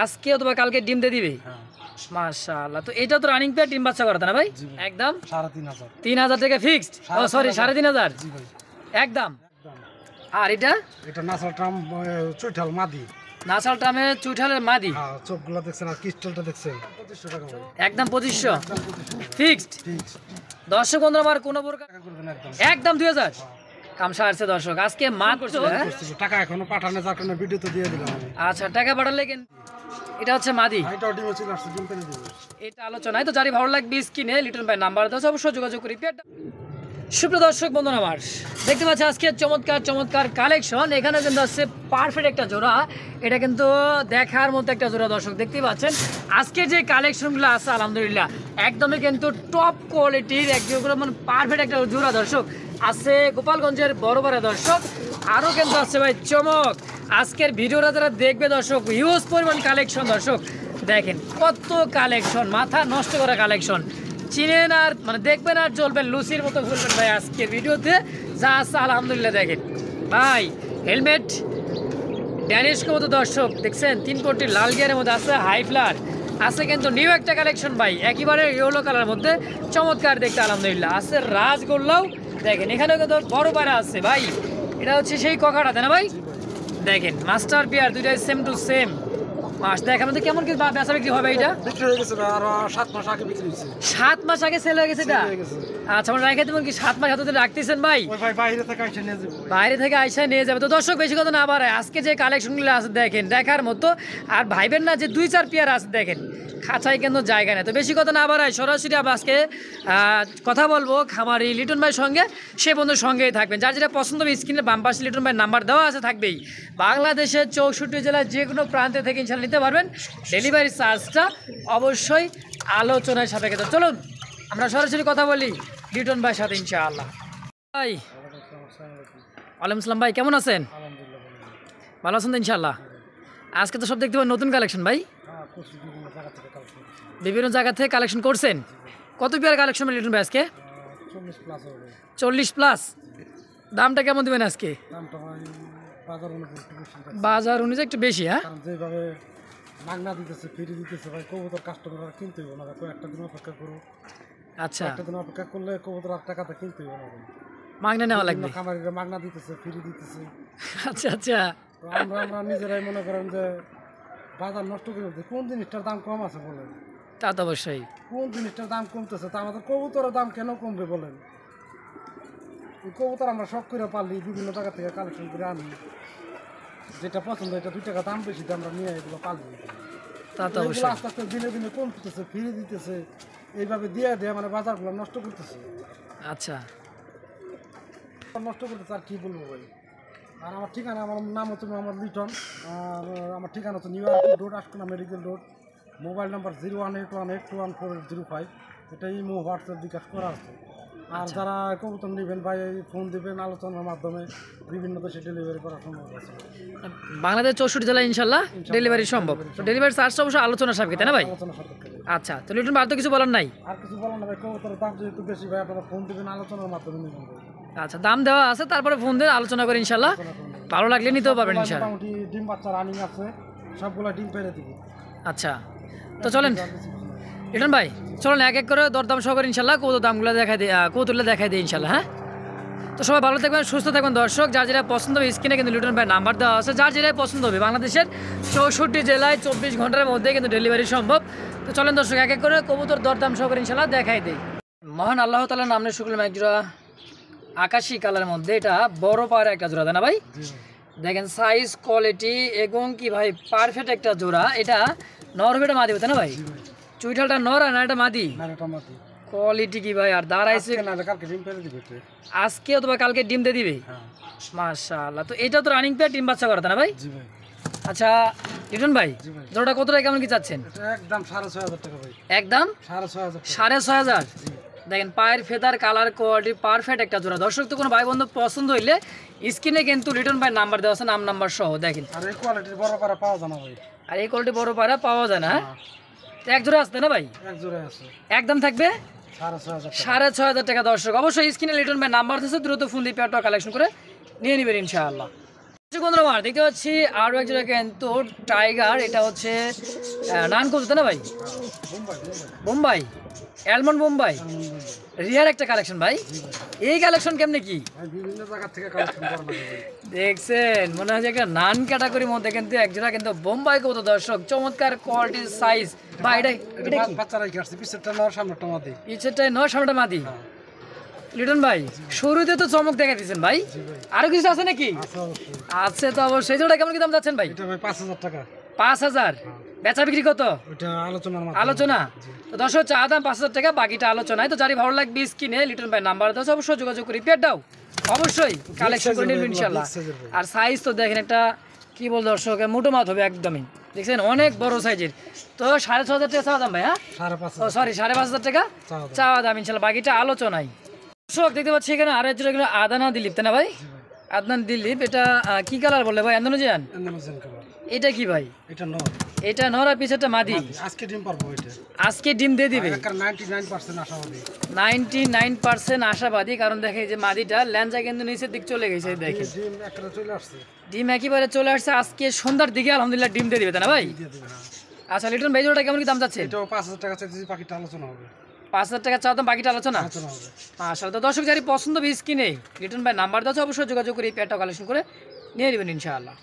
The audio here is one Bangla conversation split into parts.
আজকে অথবা কালকে ডিম দিয়ে দিবে। মাশাআল্লাহ। তো এটা তো রানিং পেয়ার ডিম বাচ্চা করাতে না ভাই? একদম ৩,৫০০। ৩,০০০ টাকা ফিক্সড। ও সরি ৩,৫০০ জি ভাই একদম। আর এটা এটা নাসাল ট্রাম চৈঠাল মাদি। নাসাল ট্রামে চুইঠালের মাদি। হ্যাঁ চোখগুলো দেখছেন আর ক্রিস্টালটা দেখছেন ২৫০০ টাকা ভাই। একদম ২৫০০ ফিক্সড। দর্শক বন্ধুরা আমার কোনো প্রকার টাকা করবেন একদম। একদম ২০০০ কামসা আসছে দর্শক আজকে মাত্র টাকা এখনো পাঠানো যাক না ভিডিও তো দিয়ে দিলাম আমি। আচ্ছা টাকা পাঠালে কিন্তু এটা হচ্ছে মাদি। এটাও ডিমে চলে আসছে ডিম পেরে দিব। এটা আলোচনায় তো যারই ভালো লাগবে স্ক্রিনে লিটন ভাই নাম্বার দেওয়া অবশ্যই যোগাযোগ করি। সুপ্রিয় দর্শক বন্ধুরা আমার দেখতে পাচ্ছি আজকে চমৎকার চমৎকার কালেকশন। এখানে কিন্তু আছে পারফেক্ট একটা জোড়া, এটা কিন্তু দেখার মতো একটা জোড়া। দর্শক দেখতেই পাচ্ছেন আজকে যে কালেকশনগুলো আছে আলহামদুলিল্লাহ একদমই কিন্তু টপ কোয়ালিটির একদম মানে পারফেক্ট একটা জোড়া। দর্শক আছে গোপালগঞ্জের বড়বাড়া। দর্শক আরও কিন্তু আছে ভাই চমক। আজকের ভিডিওটা যারা দেখবে দর্শক হিউজ পরিমাণ কালেকশন। দর্শক দেখেন কত কালেকশন, মাথা নষ্ট করা কালেকশন। চিনেন আর মানে দেখবেন আর চলবেন লুসির মতো ঘুরবেন ভাই আজকের ভিডিওতে যা আছে আলহামদুলিল্লাহ। দেখেন ভাই হেলমেট ড্যানিশকের মতো দর্শক দেখছেন ৩ কোটি লাল গিয়ারের মধ্যে আছে হাই ফ্লার আছে কিন্তু নিউ একটা কালেকশন ভাই একেবারে ইয়েলো কালার মধ্যে চমৎকার দেখতে আলহামদুলিল্লাহ আছে। রাজগোল্লাও দেখেন এখানেও কিন্তু বড় পাড়া আছে ভাই। এটা হচ্ছে সেই কখাটাতে না ভাই? দেখেন মাস্টার পেয়ার দুইটাই সেম টু সেম। মাস দেখার মধ্যে কেমন কি বেচা বিক্রি হবে? এটা বিক্রি হয়ে গেছে আর ৭ মাস আগে বিক্রি হয়েছে। ৭ মাস আগে সেল হয়ে গেছে এটা? আচ্ছা আমরা রেখে দেবেন কি 7 মাস হাতে রাখতেছেন ভাই? ওই ভাই বাইরে থেকে আইসা নিয়ে যাবে। বাইরে থেকে আইসা নিয়ে যাবে। তো দর্শক বেশি কথা না বাড়ায় আজকে যে কালেকশনগুলো আছে দেখেন দেখার মতো। আর ভাইবেন না যে ২-৪ পেয়ার আছে দেখেন খাঁচায় কিন্তু জায়গা নেই। তো বেশি কথা না বাড়ায় সরাসরি আমরা আজকে কথা বলবো খামারি লিটন ভাইয়ের সঙ্গে। সে বন্ধুর সঙ্গেই থাকবেন। যার যেটা পছন্দ হবে স্ক্রিনে বাম পাশে লিটন ভাইয়ের নাম্বার দেওয়া আছে থাকবেই। বাংলাদেশের ৬৪ জেলার যে কোনো প্রান্তে থেকে ইনশাল্লাহ নিতে পারবেন। ডেলিভারি চার্জটা অবশ্যই আলোচনার সাপেক্ষে। তো চলুন আমরা সরাসরি কথা বলি লিটন ভাইয়ের সাথে ইনশাআল্লাহ। ভাই ওয়ালাইকুম আসসালাম ভাই, কেমন আছেন? ভালো আছেন তো ইনশাআল্লাহ? আজকে তো সব দেখতে পাবেন নতুন কালেকশন ভাই, বিভিন্ন জায়গা থেকে কালেকশন করছেন। কত পেয়ার কালেকশন লিটন ভাই আজকে? 40+। দামটা কেমন দেবেন আজকে? বাজার অনুযায়ী একটু বেশি। হ্যাঁ যেভাবে মাগনা দিতেছে ফ্রি দিতেছে ভাই কবুতর কাস্টমাররা কিনতে হবে না, কয়েকটা দিন অপেক্ষা করো। আচ্ছা একটা দিন অপেক্ষা করলে কবুতর আর টাকাটা কিনতে হবে না, মাগনা নেওয়া লাগবে। খামারিরা মাগনা দিতেছে ফ্রি দিতেছে। আচ্ছা আচ্ছা তো আমরা নিজেরাই মনে করেন যে বাজার নষ্ট করে দিই। কোন জিনিসটার দাম কম আছে বলেন? তা তো অবশ্যই। কোন জিনিসটার দাম কমতেছে? তা আমাদের কবুতরের দাম কেন কমবে বলেন? এই কবুতর আমরা শখ করে পারলি বিভিন্ন জায়গা থেকে কালেকশন করে আনি, যেটা পছন্দ এটা 2 টাকা দাম বেশি আমরা নিয়ে এগুলো পালবো। তা তো অবশ্যই। আস্তে আস্তে দিনে দিনে কমতেছে, ফ্রি দিতেছে, এইভাবে দিয়ে দিয়ে মানে বাজারগুলো নষ্ট করতেছে। আচ্ছা নষ্ট করতেছে আর কি বলবো ভাই। আর আমার ঠিকানা, আমার নাম হচ্ছে মোহাম্মদ লিটন। আর আমার ঠিকানা হচ্ছে new York road, Ashkona medical road. Mobile number 01818214005। এটা ইমো হোয়াটসঅ্যাপ বিকাশ করা আছে। আর যারা কবুতর নেবেন ভাই ফোন দিবেন, আলোচনার মাধ্যমে বিভিন্ন দেশে ডেলিভারি করা সম্ভব আছে। বাংলাদেশ ৬৪ জেলায় ইনশাল্লাহ ডেলিভারি সম্ভব। তো ডেলিভারি চার্জটা অবশ্যই আলোচনা সাপেক্ষে, তাই না ভাই? আলোচনা সাপেক্ষে। আচ্ছা তো লিটন ভাই আর তো কিছু বলার নাই? আর কিছু বলেন না ভাই, কবুতরের দাম যেহেতু বেশি ভাই আপনারা ফোন দিবেন, আলোচনার মাধ্যমে নেবেন। আচ্ছা দাম দেওয়া আছে তারপরে ফোন দিয়ে আলোচনা করে ইনশাল্লাহ ভালো লাগলে নিতেও পারবেন ইনশাল্লাহ। মোটামুটি ডিম বাচ্চা রানিং আছে, সবগুলা ডিম পেরে দিব। আচ্ছা তো চলেন লিটন ভাই, চলেন এক এক করে দরদাম সহকারে ইনশাল্লাহ কত দামগুলো দেখাই দিই, কৌতুল্য দেখাই দিই ইনশাল্লাহ। হ্যাঁ তো সবাই ভালো থাকবেন, সুস্থ থাকবেন দর্শক। যার যেটা পছন্দ হবে স্ক্রিনে কিন্তু লিটন ভাই নাম্বার দেওয়া আছে। যার যেটাই পছন্দ হবে বাংলাদেশের ৬৪ জেলায় ২৪ ঘন্টার মধ্যে কিন্তু ডেলিভারি সম্ভব। তো চলেন দর্শক এক এক করে কবুতর দরদাম সহকারে ইনশাল্লাহ দেখাই দিই। মহান আল্লাহ তাআলার নামে শুকর এক জোড়া আকাশি কালারের মধ্যে, এটা বড় পায়ের একটা জোড়া, তাই না ভাই? দেখেন সাইজ কোয়ালিটি এবং কি ভাই পারফেক্ট একটা জোড়া। এটা নর হবে, এটা মাদি হবে, তাই না ভাই? চুইঠালটা নর আর না এটা মাদি? কোয়ালিটি কি ভাই আর দাঁড়াইছে আজকে অথবা কালকে ডিম দিয়ে দিবে। মাশাআল্লাহ। তো এটা তো রানিং পেয়ার ডিম বাচ্চা করা, তাই না ভাই? আচ্ছা লিটন ভাই জোড়াটা কত টাকা কেমন কি চাচ্ছেন? একদম 6,500 টাকা ভাই। একদম 6,500। দেখেন পায়ের ফেদার কালার কোয়ালিটি পারফেক্ট একটা জোড়া। দর্শক তো কোনো ভাই বন্ধু পছন্দ হইলে স্ক্রিনে কিন্তু লিটন ভাই নাম্বার দেওয়া আছে, নাম নাম্বার সহ। দেখেন আর এই কোয়ালিটির বড় পাড়া পাওয়া যায় না ভাই। আর এই কোয়ালিটি বড় পায়রা পাওয়া যায় না। এক জোড়া আসতে না ভাই? এক জোড়া আছে, একদম থাকবে 6,500 টাকা। দর্শক অবশ্যই স্ক্রিনে লিটন ভাই নাম্বার আছে, দ্রুত ফোন দিয়ে পেয়ারটা কালেকশন করে নিয়ে নেবেন ইনশাআল্লাহ। বন্ধুরা আমার দেখতে পাচ্ছি আরো একজোড়া কিন্তু টাইগার, এটা হচ্ছে নান কবুতর না ভাই? বোম্বাই, অ্যালমন্ড বোম্বাই, রিয়ার একটা কালেকশন ভাই। এই কালেকশন কেমনে কি বিভিন্ন জায়গা থেকে কালেকশন করা লাগে ভাই। দেখছেন, মনে হয় যে একটা নান ক্যাটাগরির মধ্যে কিন্তু একজোড়া কিন্তু বোম্বাই কবুতর দর্শক, চমৎকার কোয়ালিটির সাইজ। ভাই এটা কি বাচ্চারাই কাটছে, পিছেরটা নেওয়ার সামনেটা মাদি। পিছেরটাই নয়, সামনেটা মাদি। লিটন ভাই শুরুতে তো চমক দেখা দিচ্ছেন ভাই, আরো কিছু আছে নাকি? আছে তো অবশ্যই। জোড়া কেমন কি দাম যাচ্ছেন ভাই? এটা ভাই 5000 টাকা। 5000। বেচা বিক্রি কত? ওটা আলোচনার মাধ্যমে। আলোচনা তো দর্শক, চা দাম 5000 টাকা, বাকিটা আলোচনায়। তো যারই ভালো লাগবে স্ক্রিনে লিটন ভাই নাম্বার দাও, অবশ্যই যোগাযোগ করি। পেট দাও অবশ্যই কালেকশন করে নিন ইনশাআল্লাহ। আর সাইজ তো দেখেন, একটা কি বল দর্শক, মোটো মাছ হবে একদমই, দেখছেন অনেক বড় সাইজের। তো 6500 টাকা চাওয়া দাম ভাই। হ্যাঁ, 5500 টাকা চাওয়া দাম ইনশাআল্লাহ, বাকিটা আলোচনায়। দর্শক দেখতে পাচ্ছি এখানে আরো একজন আদানা দিলীপ, তাই না ভাই? আদনান দিলীপ, এটা কি কালার বলে ভাই? আন্দোলন। এটা কি ভাই? এটা নর। এটা নর আর পিছাটা মাদি। আজকে ডিম পারবো এটা। আজকে ডিম দিয়ে দিবে। 99% আশাবাদী। 99% আশাবাদী, কারণ দেখে যে মাদিটা ল্যাঞ্জা কিন্তু নিচের দিক চলে গেছে, দেখে ডিম একটা চলে আসছে। ডিম একেবারে চলে আসছে, আজকে সন্ধ্যার দিকে আলহামদুলিল্লাহ ডিম দিয়ে দিবে, তাই না ভাই? আচ্ছা লিটন ভাই, জোড়াটা কেমন কি দাম যাচ্ছে? এটাও 5000 টাকা চাইতেছি, বাকিটা আলোচনা হবে। 5000 টাকা চাও দাম, বাকিটা আলোচনা হবে। আসলে তো দর্শক যারি পছন্দ কিনে লিটন ভাই নাম্বার দাও, অবশ্যই যোগাযোগ করে এই পেয়ারটা কালেকশন করে নিয়ে নেবেন ইনশাআল্লাহ।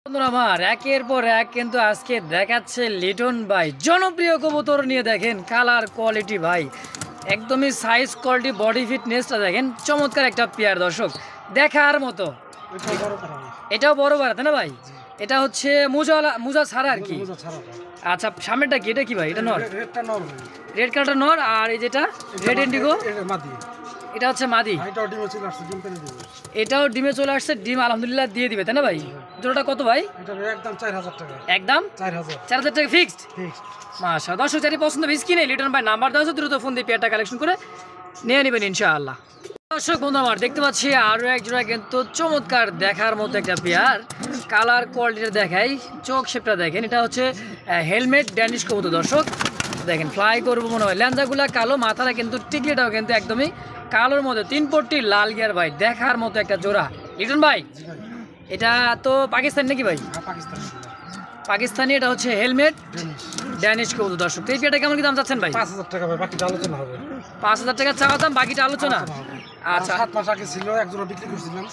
বন্ধুরা আমার একের পর এক কিন্তু আজকে দেখাচ্ছে লিটন ভাই জনপ্রিয় কবুতর নিয়ে। দেখেন কালার কোয়ালিটি ভাই, একদমই সাইজ কোয়ালিটি বডি ফিটনেসটা দেখেন, চমৎকার একটা পেয়ার দর্শক, দেখার মতো। এটাও বড় বাড়া, তাই না ভাই? এটা হচ্ছে মুজা ছাড়া আর কি। আচ্ছা সামনেটা কি? এটা কি ভাই? এটা নর, রেড কালারটা নর, আর এই যেটা রেড ইন্ডিগো এটা হচ্ছে মাদি। এটাও ডিমে চলে আসছে, ডিম আলহামদুলিল্লাহ দিয়ে দিবে, তাই না ভাই? জোড়াটা কত ভাই? একদম 4000 টাকা। একদম 4000 টাকা ফিক্সড। মাশাআল্লাহ দর্শক যারি পছন্দ কিনে লিটন ভাই নাম্বার দাও, দ্রুত ফোন দিয়ে পেয়ারটা কালেকশন করে নিয়ে নেবেন ইনশাআল্লাহ। দর্শক বন্ধু আমার দেখতে পাচ্ছি আরো এক জোড়া কিন্তু চমৎকার দেখার মতো একটা পেয়ার, কালার কোয়ালিটিটা দেখাই, চোখ শেপটা দেখেন। এটা হচ্ছে হেলমেট ড্যানিশ কবুতর দর্শক, দেখেন ফ্লাই করবো মনে হয়, ল্যাঞ্জাগুলা কালো, মাথাটা কিন্তু টিকলিটাও কিন্তু একদমই কালোর মধ্যে, 3 পট্টি লাল গিয়ার ভাই, দেখার মতো একটা জোড়া। লিটন ভাই এটা তো পাকিস্তানি নাকি ভাই? পাকিস্তানি। এটা হচ্ছে হেলমেট ড্যানিশ কবুতর দর্শক। এই পেয়ারটা কেমন কি দাম চাচ্ছেন ভাই? 5000 টাকা ভাই, বাকিটা আলোচনা হবে। 5000 টাকা চাওয়া দাম, বাকিটা আলোচনা। আচ্ছা 7 মাস আগে ছিল, এক জোড়া বিক্রি করছিলাম।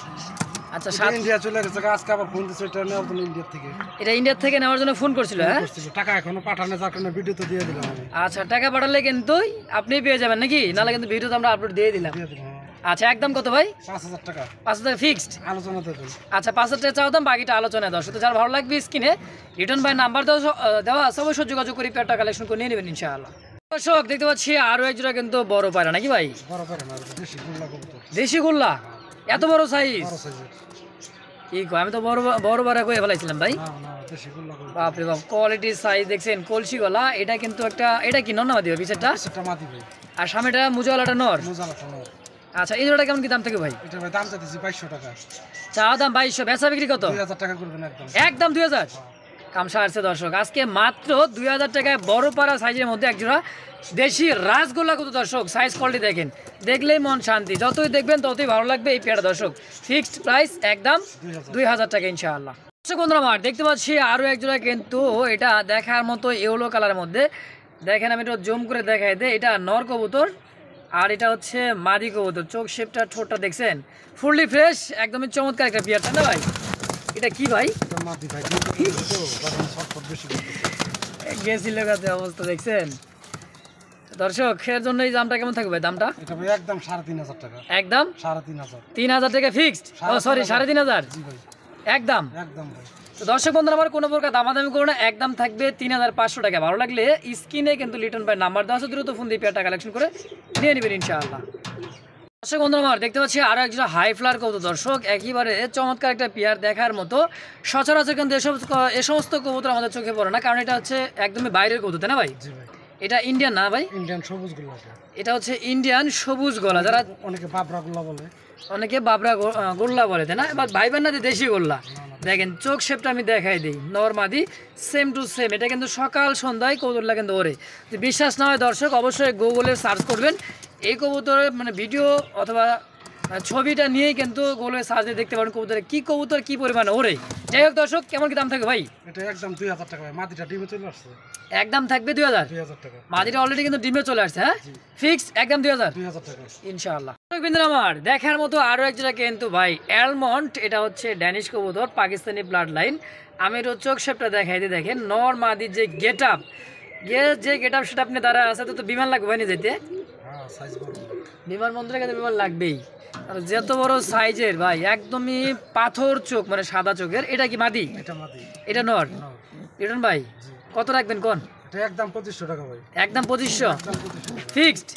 আচ্ছা ইন্ডিয়া চলে গেছে, আজকে আবার ফোন দিছে এটা নেওয়ার জন্য ইন্ডিয়া থেকে। এটা ইন্ডিয়া থেকে নেওয়ার জন্য ফোন করছিল? হ্যাঁ, টাকা এখনো পাঠানো, যার কারণে ভিডিও তো দিয়ে দিলাম আমি। আচ্ছা টাকা পাঠালে কিন্তু আপনি পেয়ে যাবেন নাকি? নাহলে কিন্তু ভিডিও তো আমরা আপলোড দিয়ে দিলাম। আচ্ছা একদম কত ভাই? 5000 টাকা। 5000 ফিক্সড আলোচনা দেবেন। আচ্ছা 5000 টাকা চাও দাম, বাকিটা আলোচনায় দর্শক। তো যার ভালো লাগবে স্ক্রিনে লিটন ভাই নাম্বার দেওয়া আছে, অবশ্যই যোগাযোগ করে পেয়ারটা কালেকশন করে নিয়ে নেবেন ইনশাআল্লাহ। দর্শক দেখতে পাচ্ছি আরো এক জোড়া কিন্তু বড় পায়রা নাকি ভাই? বড় পায়রা না, দেশি গোল্লা কবুতর। দেশি গোল্লা, এত বড় সাইজ? বড় সাইজের। কি কয়, আমি তো বড় পায়রা কই ফেলাইছিলাম ভাই। না না, দেশি গোল্লা কবুতর। বাপ রে বাপ, কোয়ালিটি সাইজ দেখছেন, কলসি গলা। এটা কিন্তু একটা, এটা কি নর না মাদি পিছেরটা? সেটা মাদি ভাই। আর সামনেটা মুজাওয়ালাটা নর। মুজালাটা নর। আচ্ছা এই জোড়াটা কেমন কি দাম থেকে ভাই? এটা ভাই দাম চাইতেছি 2200 টাকা। চা দাম 2200, বেচা বিক্রি কত? 2000 টাকা করবেন একদম। একদম 2000 কামসা আসছে দর্শক, আজকে মাত্র 2000 টাকায় বড় পাড়া সাইজের মধ্যে একজোড়া দেশি রাসগোল্লা কত দর্শক, সাইজ কোয়ালিটি দেখেন, দেখলেই মন শান্তি, যতই দেখবেন ততই ভালো লাগবে এই পেয়ারা দর্শক। ফিক্সড প্রাইস একদম 2000 টাকা ইনশাআল্লাহ। দর্শক বন্ধুরা আমার দেখতে পাচ্ছি আরও একজোড়া কিন্তু এটা দেখার মতো ইয়েলো কালারের মধ্যে, দেখেন আমি একটু জুম করে দেখাই দেয়, এটা নর কবুতর আর এটা হচ্ছে মাদি কবুতর। চোখ শেপটা ঠোঁটটা দেখছেন, ফুললি ফ্রেশ, একদমই চমৎকার একটা পেয়ার, তাই না ভাই? এটা কি ভাই? গেছিল কাছে অবস্থা দেখছেন দর্শক, এর জন্য এই দামটা কেমন থাকবে? দামটা একদম 3500 টাকা। একদম 3000 টাকা ফিক্সড। ও সরি 3500 একদম। তো দর্শক বন্ধুরা আমার কোনো প্রকার দামাদামি করো না, একদম থাকবে 3500 টাকা। ভালো লাগলে স্ক্রিনে কিন্তু লিটন ভাই নাম্বার দেওয়া আছে, দ্রুত ফোন দিয়ে পেয়ারটা কালেকশন করে নিয়ে নেবেন ইনশাআল্লাহ। দর্শক বন্ধুরা আমার দেখতে পাচ্ছি আরো একজন হাই ফ্লার কবুতর দর্শক, একেবারে চমৎকার একটা পেয়ার, দেখার মতো। সচরাচর কিন্তু এ সমস্ত কবুতর আমাদের চোখে পড়ে না, কারণ এটা হচ্ছে একদমই বাইরের কবুতর, তাই না ভাই? এটা ইন্ডিয়ান না ভাই? ইন্ডিয়ান সবুজ গলা। এটা হচ্ছে ইন্ডিয়ান সবুজ গলা, যারা অনেকে বাবরা গোল্লা বলে, অনেকে বাবরা গোল্লা বলে, তাই না? এবার ভাইবেন না দেশি গোল্লা। দেখেন চোখ শেপটা আমি দেখাই দিই, নরমাদি সেম টু সেম। এটা কিন্তু সকাল সন্ধ্যায় কবুতরটা কিন্তু ওরে, বিশ্বাস না হয় দর্শক অবশ্যই গুগলে সার্চ করবেন, এই কবুতরের মানে ভিডিও অথবা ছবিটা নিয়েই কিন্তু গুগলে সার্চ দিয়ে দেখতে পারেন কবুতরে কি কবুতর কি পরিমাণে ওরে। যাই হোক দর্শক, কেমন কি দাম থাকবে ভাই? এটা একদম 2000 টাকা ভাই, মাটিটা ডিমে চলে আসছে। একদম থাকবে 2000 টাকা। মাদিটা অলরেডি কিন্তু ডিমে চলে আসছে, হ্যাঁ ফিক্স একদম 2000 টাকা ইনশাআল্লাহ। বিন্দু আমার দেখার মতো আরো এক জায়গা কিন্তু ভাই অ্যালমন্ড, এটা হচ্ছে ড্যানিশ কবুতর, পাকিস্তানি ব্লাড লাইন। আমি তো চোখ শেপটা দেখাই দিয়ে দেখেন, নর মাদির যে গেট আপ, যে গেট আপ সেটা আপনি দ্বারা আছে তো বিমান লাগবে ভাই নিয়ে যেতে। হ্যাঁ সাইজ বড়, বিমান বন্ধুরা কাছে বিমান লাগবেই, আর যত বড় সাইজের ভাই, একদমই পাথর চোখ মানে সাদা চোখের। এটা কি মাদি? এটা মাদি। এটা নর। রিটন ভাই কত রাখবেন কোন? এটা একদম 2500 টাকা ভাই। একদম 2500 ফিক্সড।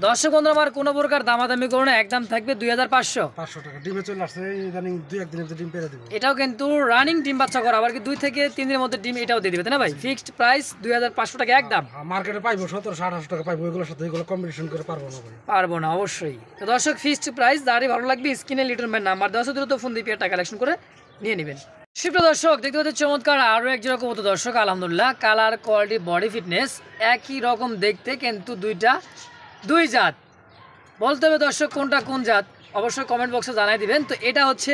দর্শক বন্ধুরা আমার কোনো প্রকার দামাদামি করো না, একদম থাকবে 2500 টাকা। ডিমে চলে আসছে ইদানিং 2-1 দিনের মধ্যে ডিম পেরে দিব। এটাও কিন্তু রানিং ডিম বাচ্চা করা, আবার কি 2 থেকে 3 দিনের মধ্যে ডিম এটাও দিয়ে দিবে, তাই না ভাই? ফিক্সড প্রাইস 2500 টাকা একদম। মার্কেটে পাইবো 1700-1800 টাকা পাইবো, এগুলোর সাথে এগুলো কম্বিনেশন করে পারবো না ভাই। পারবো না অবশ্যই। তো দর্শক ফিক্সড প্রাইস, দাঁড়িয়ে ভালো লাগবে স্ক্রিনে লিটন ভাই নাম্বার দেওয়া আছে, দ্রুত ফোন দিয়ে টাকা কালেকশন করে নিয়ে নেবেন। সুপ্রিয় দর্শক দেখতে পাচ্ছেন চমৎকার আরও এক জোড়া কবুতর দর্শক, আলহামদুলিল্লাহ কালার কোয়ালিটি বডি ফিটনেস একই রকম দেখতে, কিন্তু দুই জাত। বলতে হবে দর্শক কোনটা কোন জাত, অবশ্যই কমেন্ট বক্সে জানাই দিবেন। তো এটা হচ্ছে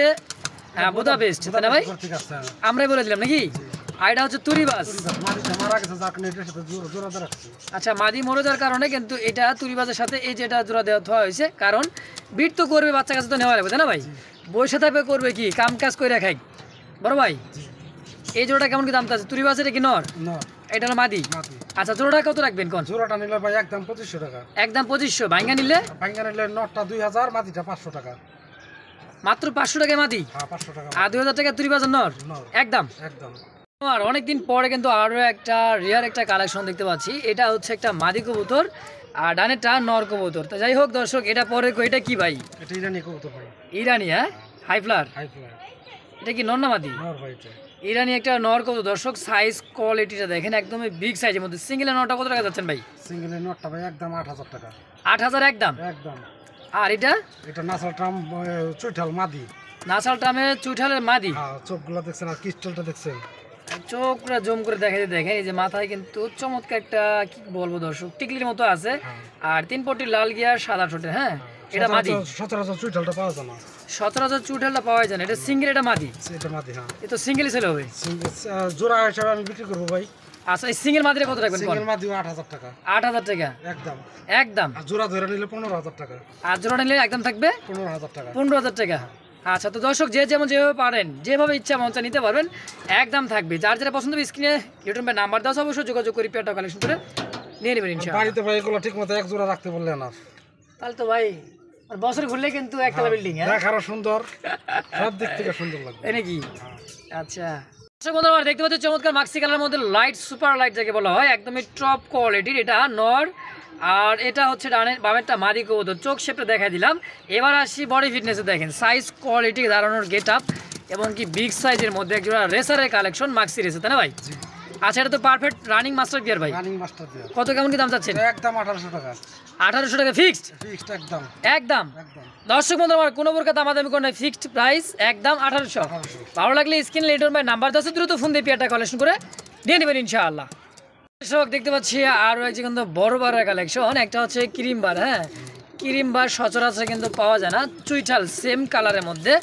বুদাপেস্ট, তাই না ভাই? আমরাই বলে দিলাম নাকি? আর এটা হচ্ছে তুরিবাস। আচ্ছা, মাদি মরে যাওয়ার কারণে কিন্তু এটা তুরিবাসের সাথে এই যেটা জোড়া দেওয়া হয়েছে, কারণ বিট তো করবে, বাচ্চা কাছে তো নেওয়া লাগবে, তাই না ভাই? বসে থাকবে করবে কি, কাম কাজ করে খাই বড় ভাই। এই জোড়াটা কেমন কি দাম আছে? তুরিবাসের কি নর? এটা হলো মাদি। আচ্ছা, জোড়াটা কত রাখবেন কোন? জোড়াটা নিলে ভাই একদম 2500 টাকা। একদম 2500। ভাঙ্গা নিলে নটটা 2000, মাদিটা 500 টাকা। মাত্র 500 টাকায় মাদি। হ্যাঁ 500 টাকা। আর 2000 টাকা তুরিবাসের নর একদম। আর অনেকদিন পরে কিন্তু আরো একটা রিয়ার একটা কালেকশন দেখতে পাচ্ছি। এটা হচ্ছে একটা মাদি কবুতর আর ডানেরটা নর কবুতর। তো যাই হোক দর্শক, এটা পরে এটা কি ভাই? এটা ইরানি কবুতর ভাই। ইরানি? হ্যাঁ, হাই ফ্লার। এটা কি নর না মাদি? নর ভাই। এটা ইরানি একটা নর কবুতর দর্শক, সাইজ কোয়ালিটিটা দেখেন একদমই বিগ সাইজের মধ্যে। সিঙ্গেলের নরটা কত টাকা যাচ্ছেন ভাই? সিঙ্গেলের নরটা ভাই একদম 8000 টাকা। 8000 একদম। আর এটা নাসাল ট্রাম চুইঠাল মাদি। নাসাল ট্রামে চুইঠালের মাদি। চোখগুলো দেখছেন আর ক্রিস্টালটা দেখছেন, চোখটা জুম করে দেখাই দেখেন, এই যে মাথায় কিন্তু চমৎকার একটা কি বলবো দর্শক, টিকলির মতো আছে। আর 3 পটি লাল গিয়ার সাদা ঠোঁটে। হ্যাঁ, এটা মাদি। সচরাচর চুইঠালটা পাওয়া যায় না। সচরাচর চুইঠালটা পাওয়া যায় না, এটা সিঙ্গেল, এটা মাদি। এটা মাদি। হ্যাঁ, এটা সিঙ্গেলই ছেলে হবে। জোড়া হিসাবে আমি বিক্রি করবো ভাই। আচ্ছা, এই সিঙ্গেল মাদিটা কত রাখবেন? সিঙ্গেল মাদি 8000 টাকা। 8000 টাকা একদম। আর জোড়া ধরে নিলে 15000 টাকা। আর জোড়া নিলে একদম থাকবে 15000 টাকা। 15000 টাকা। আচ্ছা, তো দর্শক যেভাবে পারেন, যেভাবে ইচ্ছা মঞ্চা নিতে পারবেন, একদম থাকবে। যার যেটা পছন্দ হবে স্ক্রিনে ইউটিউবে নাম্বার দেওয়া, অবশ্যই যোগাযোগ করে পেয়ারটা কালেকশন করে নিয়ে নেবেন ইনশাআল্লাহ। বাড়িতে ভাই এগুলো ঠিক মতো এক জোড়া রাখতে বললে না, তাহলে তো ভাই বছর ঘুরলে কিন্তু একতলা বিল্ডিং। হ্যাঁ, দেখারও সুন্দর, সব দিক থেকে সুন্দর লাগবে। তাই নাকি? আচ্ছা বন্ধুরা, দেখতে পাচ্ছি চমৎকার মাক্সি কালার মধ্যে লাইট, সুপার লাইট যাকে বলা হয়, একদমই টপ কোয়ালিটির। এটা নর আর এটা হচ্ছে বামেরটা মাদি কবুতর। চোখ শেপটা দেখাই দিলাম। এবার আসি বডি ফিটনেসে দেখেন, সাইজ কোয়ালিটি, দাঁড়ানোর গেট আপ এবং কি বিগ সাইজের মধ্যে একজোড়া রেসারের কালেকশন, মাক্সি রেসার, তাই না ভাই? আচ্ছা, এটা তো পারফেক্ট রানিং মাস্টার গিয়ার ভাই। কত কেমন কি দাম চাচ্ছেন? একদম 1800 টাকা। 1800 টাকা ফিক্সড একদম। দর্শক বন্ধু আমার কোনো প্রকার দামাদামি করে নাই, ফিক্সড প্রাইস একদম 1800। ভালো লাগলে স্ক্রিনে লিটন ভাই নাম্বার 10 দ্রুত ফোন দিয়ে পেয়ারটা কালেকশন করে নিয়ে নেবেন ইনশাআল্লাহ। দর্শক দেখতে পাচ্ছি আরও এক কিন্তু বড় কালেকশন। একটা হচ্ছে ক্রিম বার। হ্যাঁ, ক্রিম বার সচরাচর কিন্তু পাওয়া যায় না। চুইঠাল সেম কালারের মধ্যে,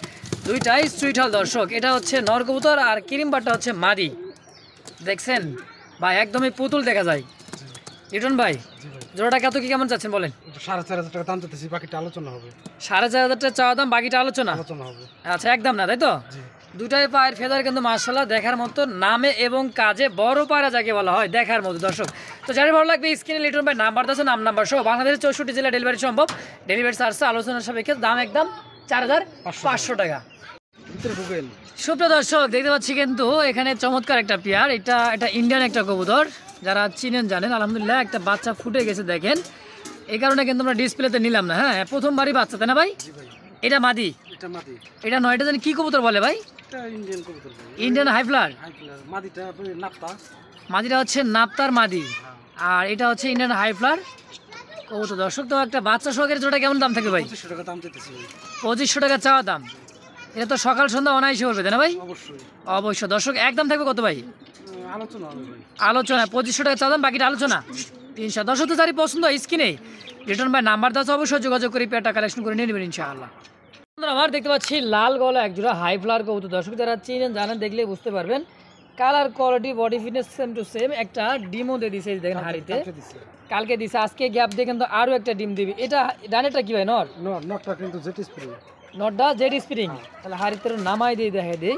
দুইটাই চুইঠাল দর্শক। এটা হচ্ছে নর কবুতর আর ক্রিম বারটা হচ্ছে মাদি। দেখছেন ভাই, একদমই পুতুল দেখা যায়। লিটন ভাই, জোড়াটা কত কি কেমন চাচ্ছেন বলেন? 4500 টাকা দাম চাইতেছি, বাকিটা আলোচনা হবে। 4500 টাকা চাওয়া দাম, বাকিটা আলোচনা হবে। আচ্ছা, একদম না, তাই তো? দুটাই পায়ের ফেদার কিন্তু মাশাআল্লাহ দেখার মতো, নামে এবং কাজে বড় পায়রা যাকে বলা হয়, দেখার মতো দর্শক। তো যারা ভালো লাগবে স্ক্রিনে লিটন ভাই নাম্বার আছে, নাম্বার সহ বাংলাদেশের 64 জেলা ডেলিভারি সম্ভব। ডেলিভারি চার্জে আলোচনার সাপেক্ষে দাম একদম 4500 টাকা। সুপ্রিয় দর্শক দেখতে পাচ্ছি কিন্তু এখানে চমৎকার একটা পেয়ার। এটা ইন্ডিয়ান একটা কবুতর, যারা চিনেন জানেন। আলহামদুলিল্লাহ একটা বাচ্চা ফুটে গেছে দেখেন, এই কারণে কিন্তু আমরা ডিসপ্লেতে নিলাম না। হ্যাঁ, প্রথমবারই বাচ্চা, তাই না ভাই? এটা মাদি। এটা নয়, এটা জানি কি কবুতর বলে ভাই? Indian high flyer. মাদিটা হচ্ছে নাপ্তার মাদি, আর এটা হচ্ছে ইন্ডিয়ান হাই ফ্লার কবুতর দর্শক। তো একটা বাচ্চা সহকারে জোড়া কেমন দাম থাকে ভাই? 2500 টাকা চাওয়া দাম। এটা তো সকাল সন্ধ্যা অনায়াসে করবে, তাই না ভাই? অবশ্যই দর্শক, একদম থাকবে কত ভাই? আলোচনা 2500 টাকা চাওয়া দাম, বাকিটা আলোচনা। 300। দর্শক তো যারই পছন্দ স্ক্রিনে রিটার্ন ভাই নাম্বার দেওয়া আছে, অবশ্যই যোগাযোগ করে পেয়ারটা কালেকশন করে নিয়ে নেবেন ইনশাআল্লাহ। বন্ধুরা আমার দেখতে পাচ্ছি লাল গলা এক জোড়া হাই ফ্লাওয়ার কবুতর। দর্শক যারা চিনেন জানেন দেখলে বুঝতে পারবেন, colour quality body fitness same to same. একটা ডিমও দিয়ে দিছে দেখেন হাড়িতে, কালকে দিছে, আজকে গ্যাপ দিয়ে কিন্তু আরও একটা ডিম দিবি। এটা ডানেরটা কি ভাই নর? নটটা কিন্তু জেট স্প্রিং, নটটা জেড স্প্রিং। তাহলে হাড়িতে নামাই দিয়ে দেখে দিই,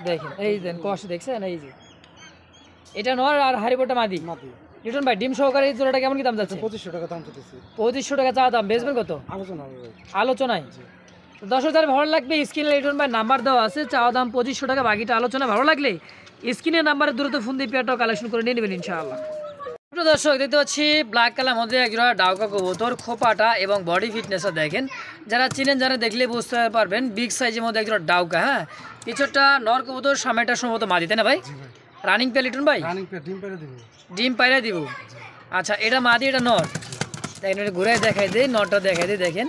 দেখেন এই দেন কষ দেখছেন, এই যে এটা নর আর হাড়িপোটা মাদি। মাদি রিটার্ন ভাই ডিম সহকারে এই জোড়াটা কেমন কি দাম যাচ্ছে? 2500 টাকা দাম চাইতেছি। 2500 টাকা চা দাম, বেচবেন কত? আলোচনা হবে ভাই। আলোচনায়। তো 10,000 ভালো লাগবে স্ক্রিনে রিটার্ন ভাই নাম্বার দেওয়া আছে, চাওয়া দাম 2500 টাকা, বাকিটা আলোচনা। ভালো লাগলে স্ক্রিনের নাম্বারে দ্রুত ফোন দিয়ে পেয়ারটাও কালেকশন করে নিয়ে নেবেন ইনশাআল্লাহ। প্রিয় দর্শক দেখতে পাচ্ছি ব্ল্যাক কালার মধ্যে একজোড়া ডাউকা কবুতর, খোপাটা এবং বডি ফিটনেসটা দেখেন, যারা চিনেন যারা দেখলে বুঝতে পারবেন বিগ সাইজের মধ্যে একজোড়া ডাউকা। হ্যাঁ, পিছরটা নর কবুতর, সামনেটা সম্ভবত মাদি, তাই না ভাই? রানিং পেয়ার লিটন ভাই? রানিং পেয়ার, ডিম পেয়ারে দিব। ডিম পাইরা দিব। আচ্ছা, এটা মাদি এটা নর, দেখেন এটা ঘুরে দেখাই দিই, নরটা দেখাই দিই। দেখেন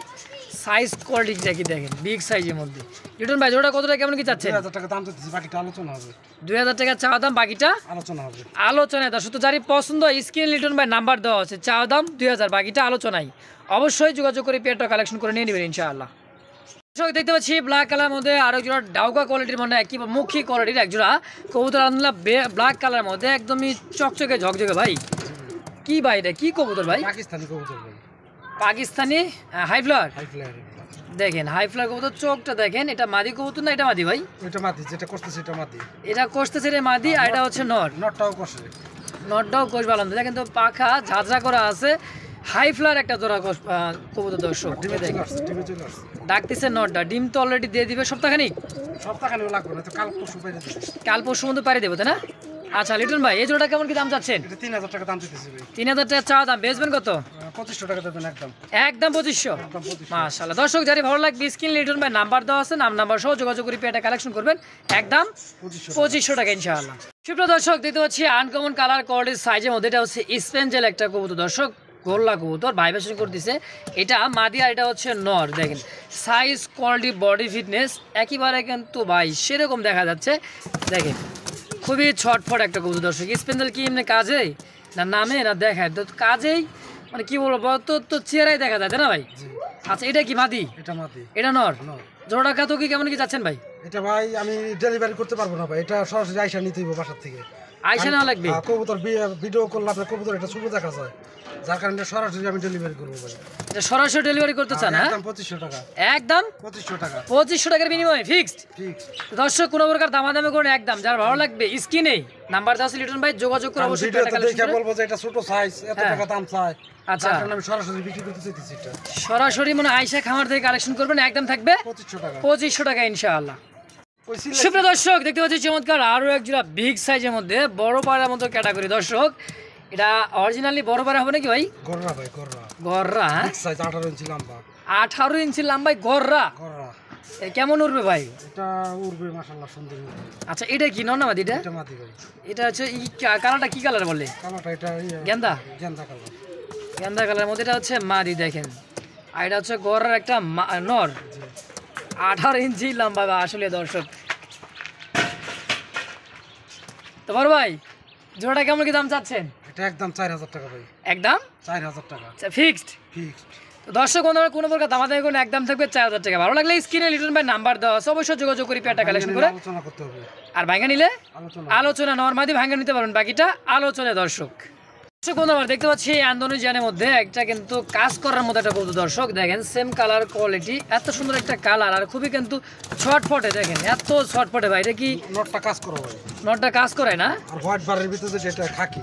সাইজ কোয়ালিটি দেখি, দেখেন বিগ সাইজের মধ্যে। লিটন ভাই জোড়া কত টাকা কেমন কি চাচ্ছেন? 2000 টাকা দাম চাইতেছি, বাকিটা আলোচনা হবে। 2000 টাকা চাওয়া দাম, বাকিটা আলোচনা হবে। আলোচনায়। দর্শক তো যারই পছন্দ স্ক্রিনে লিটন ভাই নাম্বার দেওয়া আছে, চাওয়া দাম 2000, বাকিটা আলোচনায়। অবশ্যই যোগাযোগ করে পেয়ারটা কালেকশন করে নিয়ে নেবেন ইনশাআল্লাহ। দর্শক দেখতে পাচ্ছি ব্ল্যাক কালার মধ্যে আরো জোড়া ডাউকা কোয়ালিটির মধ্যে একই মুখী কোয়ালিটির এক জোড়া কবুতর আনলাম ব্ল্যাক কালার মধ্যে, একদমই চকচকে ঝকঝকে। ভাই কি ভাই এটা কি কবুতর ভাই? পাকিস্তানি কবুতর ভাই, Pakistani high flower. High flyer. দেখেন হাই ফ্লাওয়ার কবুতর, চোখটা দেখেন। এটা মাদি কবুতর না এটা মাদি ভাই? এটা মাদি, যেটা করতেছে এটা মাদি। এটা কষতেছে রে মাদি, আর এটা হচ্ছে নর। নটটাও কষে, নটটাও কোষ বালাম, দেখেন তো পাখা ঝাঁঝরা করা আছে। হাই ফ্লাওয়ার একটা জোড়া কবুতর। দর্শক ডিমে চলে আসছে, ডিমে চলে আসছে। ডাকতেছে নটটা, ডিম তো অলরেডি দিয়ে দিবে সপ্তাহখানিক, সপ্তাহখানেও লাগবে না তো, কাল পরশু পাইরে দিবে। কাল পরশু মধ্যে পারি দেবো, তাই না? আচ্ছা লিটন ভাই এই জোড়াটা কেমন কি দাম চাচ্ছেন? এটা 3000 টাকা দাম চাইতেছি ভাই। 3000 টাকা চা দাম, বেচবেন কত? 2500 টাকা দেবেন একদম। একদম 2500। একদম 2500। মাশাআল্লাহ। দর্শক যারা ভালো লাগবে স্ক্রিন লিটন ভাই নাম্বার দেওয়া আছে, নাম্বার সহ যোগাযোগ করে পেয়ারটা কালেকশন করবেন, একদম 2500 টাকা ইনশাআল্লাহ। সুপ্রিয় দর্শক দেখতে পাচ্ছি আনকমন কালার কোয়ালিটির সাইজের মধ্যে, এটা হচ্ছে স্পেঞ্জেল একটা কবুতর। দর্শক গোল্লা কবুতর ভাইব্রেশন করতেছে, এটা মাদি আর এটা হচ্ছে নর। দেখেন সাইজ কোয়ালিটি বডি ফিটনেস একেবারে কিন্তু ভাই সেরকম দেখা যাচ্ছে। দেখেন খুবই ছটফট একটা কবুতর। দর্শক স্পেঞ্জেল কি এমনি কাজে না নামে না দেখায়, তো কাজেই মানে কি বলবো তো চেহারাই দেখা যায়, তাই না ভাই? আচ্ছা এটা কি মাদি? এটা মাদি, এটা নর। জোড়া খাতো কি কেমন কি যাচ্ছেন ভাই? এটা ভাই আমি ডেলিভারি করতে পারবো না ভাই, এটা সরাসরি আইসা নিতে হইব বাসার থেকে। আইসা নেওয়া লাগবে? কবুতর ভিডিও করলে আপনার কবুতর এটা ছোট দেখা যায়, যার কারণে সরাসরি আমি ডেলিভারি করবো ভাই। এটা সরাসরি ডেলিভারি করতে চান? হ্যাঁ, একদম 2500 টাকা। একদম 2500 টাকা, 2500 টাকার বিনিময়ে ফিক্সড। ফিক্স। দর্শক কোনো প্রকার দামাদামি করে একদম, যার ভালো লাগবে স্ক্রিনে নাম্বার দেওয়া আছে লিটন ভাই, যোগাযোগ করে অবশ্যই টাকা কালেকশন দেখে করে। বলবো যে এটা ছোট সাইজ, এত হ্যাঁ। টাকা দাম চাই। আচ্ছা যার কারণে আমি সরাসরি বিক্রি করতে চাইতেছি এটা। সরাসরি মানে আয়শা খামার থেকে কালেকশন করবেন, একদম থাকবে 2500 টাকা। 2500 টাকা ইনশাআল্লাহ। ওই সিলাই সুপ্রিয় দর্শক দেখতে পাচ্ছি চমৎকার আরো এক জোড়া বিগ সাইজের মধ্যে বড় পাড়ার মতো ক্যাটাগরি। দর্শক এটা অরিজিনালি বড় পাড়া হবে নাকি ভাই? গররা ভাই, গররা। গররা, হ্যাঁ বিগ সাইজ 18 ইঞ্চি লম্বা। 18 ইঞ্চি লম্বাই গররা। গররা এ কেমন উঠবে ভাই? এটা উড়বে মাশাআল্লাহ, সুন্দর উড়বে। আচ্ছা এটা কি নর না মাদি? এটা এটা মাদি ভাই। এটা হচ্ছে কালারটা কি কালার বলে? কালারটা এটা গেন্দা, গেন্দা কালার। গেন্দা কালারের মধ্যে। এটা হচ্ছে মাদি দেখেন, আর এটা হচ্ছে গররার একটা নর। 18 ইঞ্চি লম্বা আসলে দর্শক। তোমার ভাই জোড়াটা কেমন কি দাম চাচ্ছেন? এটা একদম 4000 টাকা ভাই, একদম 4000 টাকা ফিক্সড। ফিক্সড। তো দর্শক বন্ধুরা কোনো প্রকার দামাদামি করে একদম থাকবে 4000 টাকা। ভালো লাগলে স্ক্রিনে লিটন ভাই নাম্বার দেওয়া আছে, অবশ্যই যোগাযোগ করে পেয়ারটা কালেকশন করে। আলোচনা করতে হবে, আর ভাঙা নিলে আলোচনা। আলোচনা নরমাদি ভাঙা নিতে পারবেন, বাকিটা আলোচনায়। দর্শক বন্ধু আমরা দেখতে পাচ্ছি আন্দোলনের মধ্যে একটা কিন্তু কাজ করার মতো একটা কবুতর। দর্শক দেখেন সেম কালার কোয়ালিটি, এত সুন্দর একটা কালার, আর খুবই কিন্তু ছটফটে। দেখেন এত ছটফটে ভাই, এটা কি নটটা কাজ করো ভাই, নটটা কাজ করে না? আর হোয়াইট বারের ভিতরে যেটা খাকি,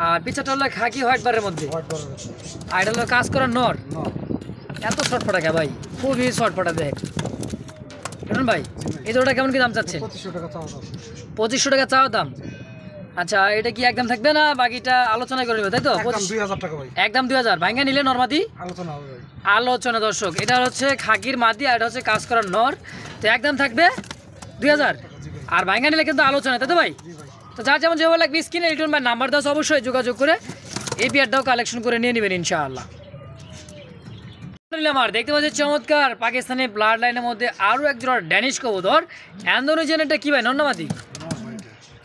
আর পিছাটা হলো খাকি হোয়াইট বারের মধ্যে, হোয়াইট বারের ভিতরে আর এটা হলো কাজ করার নর। নট। এত ছটফটা কে ভাই, খুবই ছটফটা। দেখ শুনুন ভাই এই জোড়াটা কেমন কি দাম চাচ্ছেন? 2500 টাকা চাওয়া দাম। 2500 টাকা চাও দাম। আচ্ছা এটা কি একদম থাকবে না বাকিটা আলোচনা করে নেবে, তাই তো? একদম 2000 টাকা ভাই, একদম 2000 ভাঙ্গা নিলে নরমাদি আলোচনা হবে ভাই। আলোচনা। দর্শক এটা হচ্ছে খাকির মাদি, আর এটা হচ্ছে কাজ করার নর, তো একদম থাকবে 2000, আর ভাঙ্গা নিলে কিন্তু আলোচনা, তাই তো ভাই? জি ভাই। তো যার যেমন যেভাবে লাগবে স্ক্রিনে রিটার্ন ভাই নাম্বার দাও, অবশ্যই যোগাযোগ করে এই পেয়ারটাও কালেকশন করে নিয়ে নেবেন ইনশাআল্লাহ। আমার দেখতে পাচ্ছি চমৎকার পাকিস্তানি ব্লাড লাইনের মধ্যে আরো এক জোড়া ড্যানিশ কবুতর। ইন্দোনেশিয়ান এটা কি ভাই, নন্নামাদি?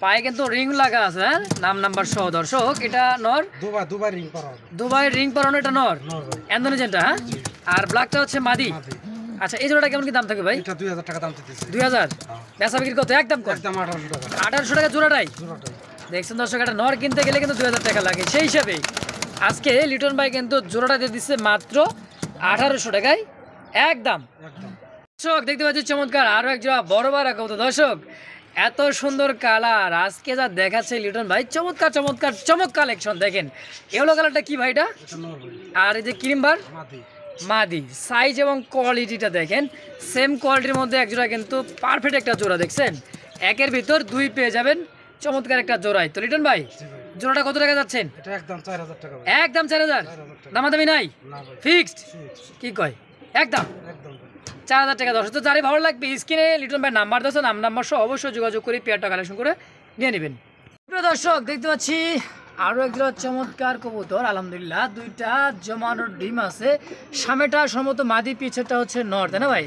পায়ে কিন্তু রিং লাগা আছে, হ্যাঁ নাম নাম্বার সহ দর্শক। এটা নর, দুবাই রিং করা হবে। দুবাই রিং পরানো, এটা নর নর ভাই। ইন্দোনেশিয়ানটা, হ্যাঁ। আর ব্ল্যাকটা হচ্ছে মাদি। মাদি। আচ্ছা এই জোড়াটা কেমন কি দাম থাকবে ভাই? এটা 2000 টাকা দাম দিতেছে। 2000 বেচা বিক্রি কত? একদম কত? একদম 1800 টাকা। 1800 টাকা জোড়াটাই। জোড়াটাই। দেখছেন দর্শক, একটা নর কিনতে গেলে কিন্তু 2000 টাকা লাগে। সেই হিসাবে আজকে লিটন ভাই কিন্তু জোড়াটা দিয়ে দিচ্ছে মাত্র 1800 টাকায় একদম। একদম। দর্শক দেখতে পাচ্ছি চমৎকার আরো এক জোড়া বড় বড় কবুতর। দর্শক এত সুন্দর কালার আজকে যা দেখাচ্ছে লিটন ভাই, চমৎকার চমৎকার চমক কালেকশন। দেখেন এগুলো কালারটা কি ভাই? এটা এটা নর ভাই। আর এই যে ক্রিমবার মাদি। মাদি, সাইজ এবং কোয়ালিটিটা দেখেন, সেম কোয়ালিটির মধ্যে এক জোড়া কিন্তু পারফেক্ট একটা জোড়া। দেখছেন একের ভিতর দুই পেয়ে যাবেন, চমৎকার একটা জোড়াই। তো লিটন ভাই জি ভাই। জোড়াটা কত টাকা যাচ্ছেন? এটা একদম 4000 টাকা ভাই। একদম 4000। দামাদামি নাই, না ভাই। ফিক্সড? Fixed। কি কয়? একদম একদম ভাই। 4000 টাকা। দর্শক তো যারই ভালো লাগবে স্ক্রিনে লিটন ভাই নাম্বার দিয়েছে, নাম্বার সহ অবশ্যই যোগাযোগ করে পেয়ারটা কালেকশন করে নিয়ে নেবেন। প্রিয় দর্শক দেখতে পাচ্ছি আরো একজোড়া চমৎকার কবুতর। আলহামদুলিল্লাহ দুইটা জমানোর ডিম আছে, সামনেটা সম্ভবত মাদি, পিছেরটা হচ্ছে নর, তাই না ভাই?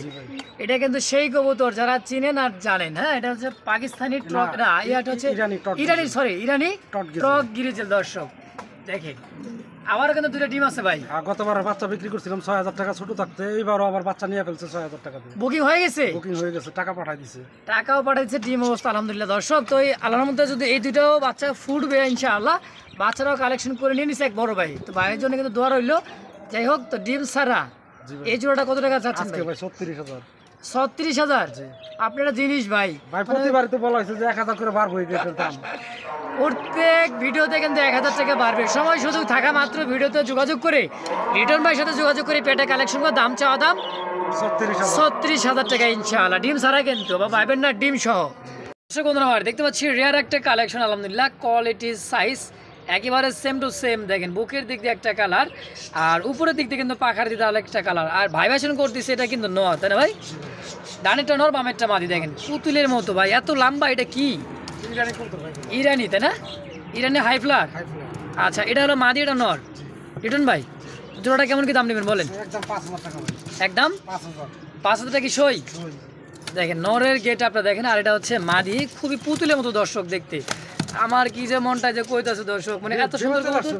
এটা কিন্তু সেই কবুতর যারা চিনেন আর জানেন। হ্যাঁ এটা হচ্ছে পাকিস্তানি ট্রক, না এটা হচ্ছে ইরানি, সরি ইরানি ট্রক গিরিজেল। দর্শক দেখেন আবারও কিন্তু দুইটা ডিম আছে ভাই। গতবার বাচ্চা বিক্রি করছিলাম 6000 টাকা ছোট থাকতে, এইবারও আবার বাচ্চা নিয়ে ফেলছে 6000 টাকা দিয়ে। বুকিং হয়ে গেছে? বুকিং হয়ে গেছে, টাকা পাঠাই দিছে। টাকাও পাঠাইছে, ডিম অবস্থা আলহামদুলিল্লাহ। দর্শক তো এই আল্লাহর মধ্যে যদি এই দুইটাও বাচ্চা ফুটবে ইনশাআল্লাহ, বাচ্চারাও কালেকশন করে নিয়ে নিছে এক বড় ভাই। তো ভাইয়ের জন্য কিন্তু দোয়া রইলো। যাই হোক, তো ডিম ছাড়া এই জোড়াটা কত টাকা চাচ্ছেন আজকে ভাই? ভাই 36000। 36000? আপনারা জিনিস ভাই, ভাই প্রতিবারই তো বলা হয়েছে যে 1000 করে বার হয়ে গেছে দাম। প্রত্যেক ভিডিওতে কিন্তু 1000 টাকা বাড়বে। সময় সুযোগ থাকা মাত্র ভিডিওতে যোগাযোগ করে লিটন ভাইয়ের সাথে যোগাযোগ করে পেটে কালেকশন করে দাম চাওয়া দাম 36000 টাকা ইনশাআল্লাহ, ডিম ছাড়া কিন্তু, বা পাইবেন না ডিম সহ। দর্শক বন্ধুরা আমার দেখতে পাচ্ছি রেয়ার একটা কালেকশন আলহামদুলিল্লাহ, কোয়ালিটি সাইজ একেবারে সেম টু সেম। দেখেন বুকের দিক দিয়ে একটা কালার, আর উপরের দিক দিয়ে কিন্তু পাখার দিকে আরেকটা কালার। আর ভাইব্রেশন করতেছে এটা কিন্তু নর, তাই না ভাই? ডানেরটা নর, বামেরটা মাদি। দেখেন পুতুলের মতো ভাই, এত লম্বা। এটা কি? ইরানি কবুতর ভাই। ইরানি, তাই না? ইরানি হাই ফ্লার। আচ্ছা এটা হলো মাদি, এটা নর। লিটন ভাই জোড়াটা কেমন কি দাম নেবেন বলেন? একদম 5000 টাকা ভাই। একদম 5000 টাকা কি সই? দেখেন নরের গেট আপনারা দেখেন, আর এটা হচ্ছে মাদি, খুবই পুতুলের মতো দর্শক দেখতে। আমার কি যে মনটা যে কইতাছে দর্শক, মানে এত সুন্দর কবুতর।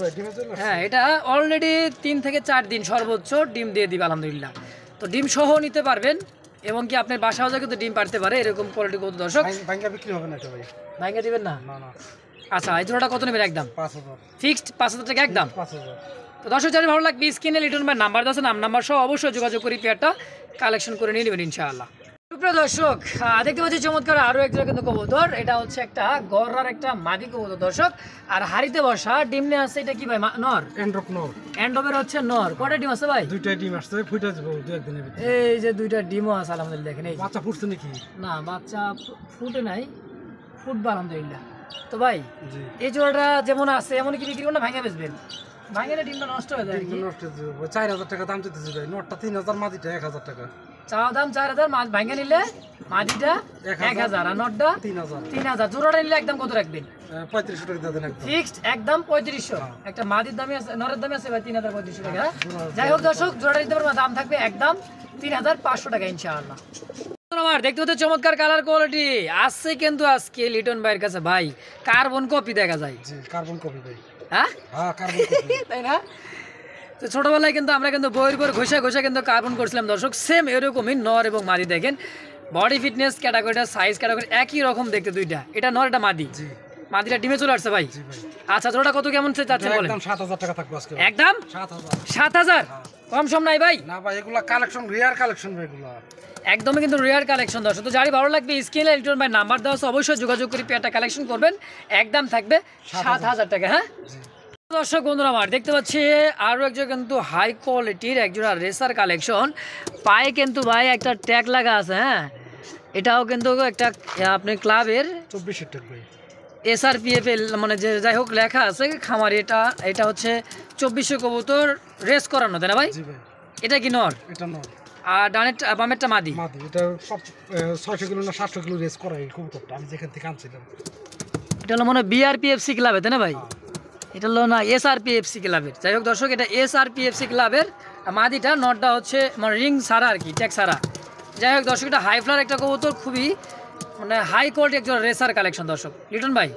হ্যাঁ এটা অলরেডি 3 থেকে 4 দিন সর্বোচ্চ ডিম দিয়ে দিবে আলহামদুলিল্লাহ। তো ডিম সহ নিতে পারবেন, এবং কি আপনার বাসাও যা কিন্তু ডিম পারতে পারে এরকম কোয়ালিটি কবুতর। দর্শক ভাঙ্গা বিক্রি হবে না এটা ভাই। ভাঙ্গা দিবেন না? না না। আচ্ছা এই জোড়াটা কত নেবেন? একদম 5000। ফিক্সড 5000 টাকা একদম। 5000। তো দর্শক জানি ভালো লাগবে স্ক্রিনে লিটন ভাই নাম্বার আছে, নাম্বার সহ অবশ্যই যোগাযোগ করে পেয়ারটা কালেকশন করে নিয়ে নেবেন ইনশাআল্লাহ। সুপ্রিয় দর্শক দেখতে পাচ্ছি চমৎকার আরো একটা কিন্তু কবুতর। এটা হচ্ছে একটা গররার একটা মাদি কবুতর দর্শক, আর হাড়িতে বসা ডিম নিয়ে আসছে। এটা কি ভাই? নর। এন্ড্রপ নর। এন্ডোবের হচ্ছে নর। কয়টা ডিম আছে ভাই? দুইটা ডিম আসছে, ফুটে যাবে দুই একদিনের ভিতরে। এই যে দুইটা ডিমও আছে আলহামদুলিল্লাহ। দেখেন এই বাচ্চা ফুটছে নাকি? না বাচ্চা ফুটে নাই, ফুটবে আলহামদুলিল্লাহ। তো ভাই জি। এই জোড়াটা যেমন আছে এমন কি বিক্রি করুন না ভাঙে বেচবেন? ভাঙে ডিমটা নষ্ট হয়ে যায় আর কি। নষ্ট 4000 টাকা দাম চাইতেছে ভাই। নটটা 3000, মাদিটা 1000 টাকা। চাওয়া দাম 4000, মাছ ভাঙে নিলে মাদিটা 1000 আর নটটা 3000। জোড়াটা নিলে একদম কত রাখবেন? 3500 টাকা দিয়ে দেন একদম। ফিক্সড একদম 3500। একটা মাদির দামই আছে, নরের দামই আছে ভাই 3500 টাকা। যাই হোক দর্শক জোড়াটা নিতে পারবেন, দাম থাকবে একদম 3500 টাকা ইনশাআল্লাহ। আমার দেখতে হতে চমৎকার কালার কোয়ালিটি আসছে কিন্তু আজকে লিটন ভাইয়ের কাছে ভাই কার্বন কপি দেখা যায়। জি কার্বন কপি ভাই। হ্যাঁ হ্যাঁ কার্বন কপি। তাই না? তো ছোটবেলায় কিন্তু আমরা কিন্তু বইয়ের করে ঘষে ঘষে কিন্তু কার্বন করছিলাম দর্শক। সেম এরকমই নর এবং মাদি। দেখেন বডি ফিটনেস ক্যাটাগরিটা, সাইজ ক্যাটাগরি একই রকম দেখতে দুইটা। এটা নর, এটা মাদি। জি। মাদিটা ডিমে চলে আসছে ভাই। জি ভাই। আচ্ছা জোড়াটা কত কেমন চাচ্ছেন বলেন? একদম 7000 টাকা থাকবে আজকে। একদম 7000? কম সম নাই ভাই? না ভাই এগুলা কালেকশন, রিয়ার কালেকশন ভাই এগুলা। একদমই কিন্তু রেয়ার কালেকশন দর্শক। তো যারই ভালো লাগবে স্ক্রিনে লিটন ভাই নাম্বার দেওয়া আছে, অবশ্যই যোগাযোগ করে পেয়ারটা কালেকশন করবেন। একদম থাকবে 7000 টাকা। হ্যাঁ দর্শক বন্ধুরা আমার দেখতে পাচ্ছি আরও একজন কিন্তু হাই কোয়ালিটির একজোড়া রেসার কালেকশন। পায়ে কিন্তু ভাই একটা ট্যাগ লাগা আছে। হ্যাঁ এটাও কিন্তু একটা আপনি ক্লাবের 24 টাকা ভাই। SRPF মানে যে যাই হোক লেখা আছে খামার। এটা হচ্ছে 2400 কবুতর রেস করানো, তাই না ভাই? জি ভাই। এটা কি নর? এটা নর। আর ডানেরটা বামেরটা মাদি। মাদি। এটা 600 কিলো না 700 কিলো রেস করা এই কবুতরটা আমি যেখান থেকে আনছিলাম। এটা হলো মনে BRPFC ক্লাবে, তাই না ভাই? এটা হলো না SRPFC ক্লাবের। যাই হোক দর্শক এটা SRPFC ক্লাবের মাদিটা, নটটা হচ্ছে মানে রিং ছাড়া আর কি, ট্যাগ ছাড়া। যাই হোক দর্শক এটা হাই ফ্লার একটা কবুতর, খুবই মানে হাই কোয়ালিটি একজন রেসার কালেকশন দর্শক। লিটন ভাই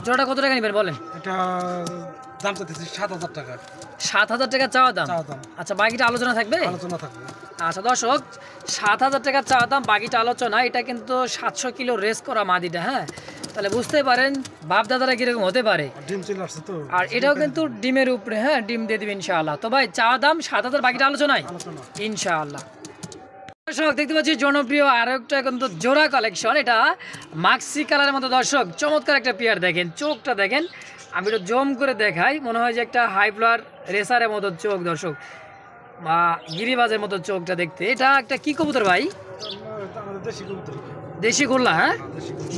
জোড়াটা কত টাকা নেবেন বলেন? এটা দাম চাইতেছি 7,000 টাকা। 7,000 টাকা চাওয়া দাম। চাওয়া দাম। আচ্ছা বাকিটা আলোচনা থাকবে? আলোচনা থাকবে। আচ্ছা দর্শক 7,000 টাকা চাওয়া দাম, বাকিটা আলোচনা। এটা কিন্তু 700 কিলো রেস করা মাদিটা, হ্যাঁ, তাহলে বুঝতে পারেন বাপ দাদারা কিরকম হতে পারে। ডিম চলে আসছে তো। আর এটাও কিন্তু ডিমের উপরে, হ্যাঁ, ডিম দিয়ে দিবে ইনশাআল্লাহ। তো ভাই চাওয়া দাম 7,000, বাকিটা আলোচনায় ইনশাআল্লাহ। দর্শক দেখতে পাচ্ছি জনপ্রিয় আরো একটা কিন্তু জোড়া কালেকশন, এটা মাক্সি কালারের মতো দর্শক, চমৎকার একটা পেয়ার। দেখেন চোখটা দেখেন, আমি একটু জম করে দেখাই, মনে হয় যে একটা হাই ফ্লার রেসারের মতো চোখ দর্শক, বা গিরিবাজের মতো চোখটা দেখতে। এটা একটা কি কবুতর ভাই? দেশি গোল্লা, হ্যাঁ,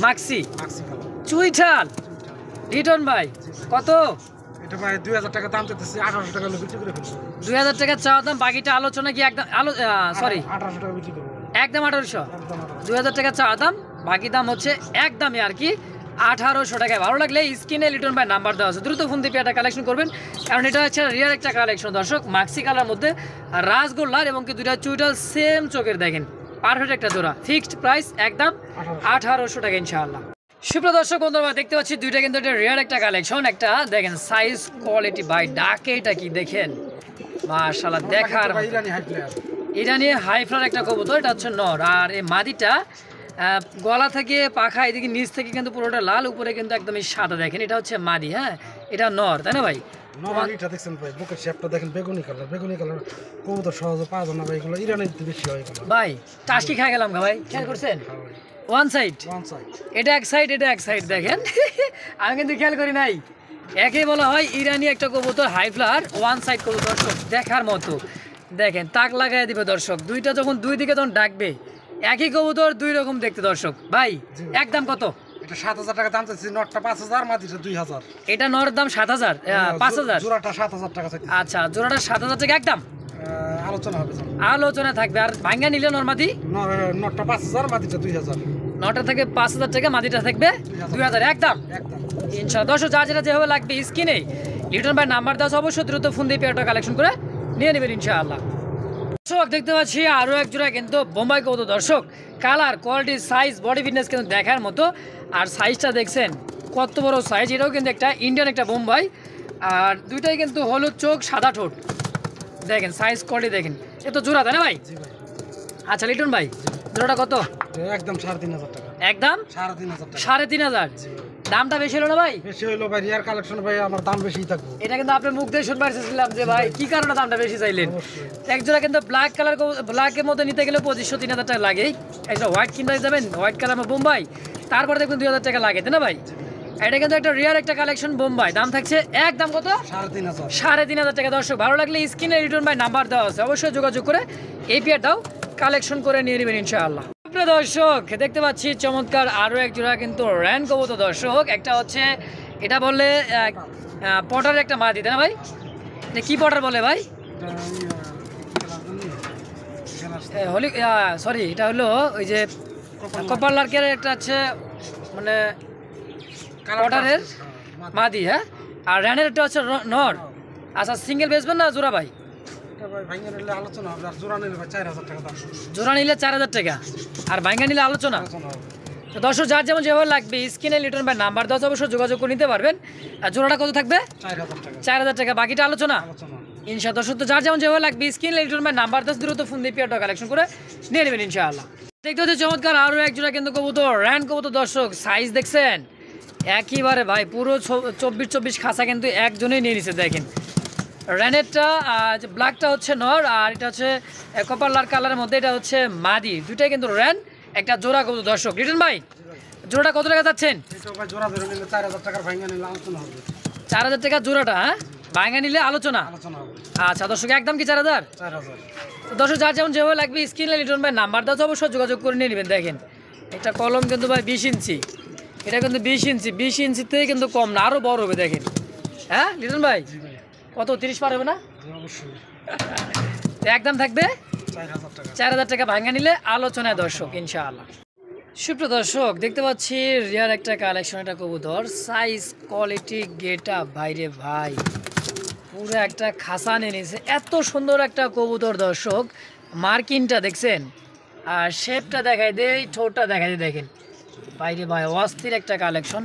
মাক্সি চুইঠাল। লিটন ভাই কত? এটা ভাই 2,000 টাকা দাম চাইতেছি, 1,800 টাকা হলে বিক্রি করে ফেলবো। 2,000 টাকা চাওয়া দাম, বাকিটা আলোচনা কি একদম সরি 1,800 টাকা বিক্রি করবো। একদম 1,800। একদম 1,800। 2,000 টাকা চাওয়া দাম, বাকি দাম হচ্ছে একদমই আর কি 1,800 টাকায়। ভালো লাগলে স্ক্রিনে লিটন ভাই নাম্বার দেওয়া আছে, দ্রুত ফোন দিয়ে পেয়ারটা কালেকশন করবেন, কারণ এটা হচ্ছে রিয়ার একটা কালেকশন দর্শক। মাক্সি কালার মধ্যে রাসগোল্লার এবং কি দুইটা চুইটাল সেম চোখের, দেখেন পারফেক্ট একটা জোড়া। ফিক্সড প্রাইস একদম 1,800 টাকা ইনশাআল্লাহ। সুপ্রিয় দর্শক বন্ধুরা দেখতে পাচ্ছি দুইটা কিন্তু এটা রিয়ার একটা কালেকশন। একটা দেখেন সাইজ কোয়ালিটি ভাই, ডাকে এটা কি দেখেন, মাশাআল্লাহ দেখার ইরানি হাই ফ্লার একটা কবুতর। এটা হচ্ছে নর, আর এই মাদিটা গলা থেকে পাখা এদিকে নিচ থেকে কিন্তু পুরোটা লাল, উপরে কিন্তু একদমই সাদা। দেখেন এটা হচ্ছে মাদি, হ্যাঁ, এটা নর, তাই না ভাই? নরমালিটা দেখছেন ভাই, বুকের শেপটা দেখেন বেগুনি কালার। বেগুনি কালার কবুতর সহজে পাওয়া যায় না ভাই, এগুলো ইরানের বেশি হয় এগুলো। ভাই টাস্কি খাই গেলাম গা ভাই, খেয়াল করছেন? ওয়ান সাইড, এটা এক সাইড, এটা এক সাইড। দেখেন আমি কিন্তু খেয়াল করি নাই। একে বলা হয় ইরানি একটা কবুতর হাই ফ্লার, ওয়ান সাইড কবুতর দর্শক, দেখার মতো। দেখেন তাক লাগাই দিবে দর্শক, দুইটা যখন দুই দিকে তখন ডাকবে, একই কবুতর দুই রকম দেখতে দর্শক। ভাই একদম কত? এটা 7,000 টাকা দাম চাইছি, নটটা 5,000, মাদিটা 2,000। এটা নর দাম 7,000, 5,000। জোড়াটা 7,000 টাকা চাইছি। আচ্ছা জোড়াটা 7,000 টাকা একদম আলোচনা হবে, আলোচনা থাকবে। আর ভাঙ্গা নিলে নরমাদি নটটা 5,000, মাদিটা 2,000। নটা থেকে 5,000 টাকা, মাদিটা থাকবে 2,000 একদম ইনশাআল্লাহ। দর্শক যা যেটা যেভাবে লাগবে স্ক্রিনে লিটন ভাই নাম্বার দেওয়া আছে, অবশ্যই দ্রুত ফোন দিয়ে পেয়ারটা কালেকশন করে নিয়ে নেবেন ইনশাআল্লাহ। দর্শক দেখতে পাচ্ছি আরও এক জোড়া কিন্তু বোম্বাই কবুতর দর্শক, colour quality size body fitness কিন্তু দেখার মতো। আর সাইজটা দেখছেন কত বড় সাইজ, এটাও কিন্তু একটা ইন্ডিয়ান একটা বোম্বাই, আর দুইটাই কিন্তু হলুদ চোখ সাদা ঠোঁট। দেখেন সাইজ কোয়ালিটি দেখেন, এ তো জোড়া তাই না ভাই? আচ্ছা লিটন ভাই জোড়াটা কত? একদম 3,500 টাকা। একদম 3,500 টাকা। 3,500। দামটা বেশি হলো না ভাই? বেশি হইলো ভাই, রিয়ার কালেকশন ভাই, আমার দাম বেশিই থাকবে। এটা কিন্তু আপনার মুখ দিয়ে শুনবার চেয়েছিলাম যে ভাই কি কারণে দামটা বেশি চাইলেন। এক জোড়া কিন্তু ব্ল্যাক কালার, ব্ল্যাকের মধ্যে নিতে গেলে 2,500-3,000 টাকা লাগে। একটা হোয়াইট কিনতে যাবেন, হোয়াইট কালার বোম্বাই, তারপরে দেখবেন 2,000 টাকা লাগে, তাই না ভাই? এটা কিন্তু একটা রিয়ার একটা কালেকশন বোম্বাই, দাম থাকছে একদম কত? 3,500। 3,500 টাকা। দর্শক ভালো লাগলে স্ক্রিনে রিটন ভাই নাম্বার দেওয়া আছে, অবশ্যই যোগাযোগ করে এই পেয়ারটাও কালেকশন করে নিয়ে নেবেন ইনশাআল্লাহ। দর্শক দেখতে পাচ্ছি চমৎকার আরো এক জোড়া কিন্তু র্যান কবুতর দর্শক। একটা হচ্ছে এটা বললে পটার একটা মাদি, তাই না ভাই? এটা কি পটার বলে ভাই? হলি সরি, এটা হলো ওই যে কপার লার্কের একটা আছে, মানে পটারের মাদি, হ্যাঁ। আর র্যানের একটা হচ্ছে নর। আচ্ছা সিঙ্গেল বেচবেন না জোড়া ভাই? জোড়া নিলে 4,000 টাকা, আর ভাঙ্গা নিলে আলোচনা। তো দর্শক যার যেমন যেভাবে লাগবে স্ক্রিনে লিটন ভাই নাম্বার দেওয়া আছে, অবশ্যই যোগাযোগ করে নিতে পারবেন। আর জোড়াটা কত থাকবে? 4,000 টাকা, বাকিটা আলোচনা ইনশাআল্লাহ। দর্শক তো যার যেমন যেভাবে লাগবে স্ক্রিনে লিটন ভাই নাম্বার দেওয়া, দ্রুত ফোন দিয়ে পেয়ারটা কালেকশন করে নিয়ে নেবেন ইনশাআল্লাহ। দেখতে হচ্ছে চমৎকার আরও এক জোড়া কিন্তু কবুতর র্যান কবুতর দর্শক, সাইজ দেখছেন একইবারে ভাই, পুরো 24 খাঁচা কিন্তু একজনেই নিয়ে নিছে। দেখেন র্যানেরটা ব্ল্যাকটা হচ্ছে নর, আর এটা হচ্ছে কপার লাল কালারের মধ্যে, এটা হচ্ছে মাদি। দুইটাই কিন্তু র্যান, একটা জোড়া কবুতর দর্শক। লিটন ভাই জোড়াটা কত টাকা যাচ্ছেন? 4,000 টাকা জোড়াটা, হ্যাঁ, ভাঙ্গা নিলে আলোচনা। আচ্ছা দর্শক একদম কি 4,000? দর্শক যার যেমন যেভাবে লাগবে স্ক্রিনে লিটন ভাই নাম্বার দাও, অবশ্যই যোগাযোগ করে নিয়ে নেবেন। দেখেন একটা কলম কিন্তু ভাই 20 ইঞ্চি, এটা কিন্তু 20 ইঞ্চি, 20 ইঞ্চিতে কিন্তু কম না, আরও বড় হবে। দেখেন, হ্যাঁ লিটন ভাই কত 30 পার হবে না? একদম থাকবে 4,000 টাকা, ভাঙ্গা নিলে আলোচনায় দর্শক ইনশাআল্লাহ। সুপ্রিয় দর্শক দেখতে পাচ্ছি রিয়ার একটা কালেকশন, একটা কবুতর, সাইজ কোয়ালিটি গেট আপ ভাইরে ভাই, পুরো একটা খাসা নিয়ে নিয়েছে। এত সুন্দর একটা কবুতর দর্শক, মার্কিনটা দেখছেন, আর শেপটা দেখাই দেয়, ঠোঁটটা দেখাই দেয়, দেখেন বাইরে ভাই অস্থির একটা কালেকশন।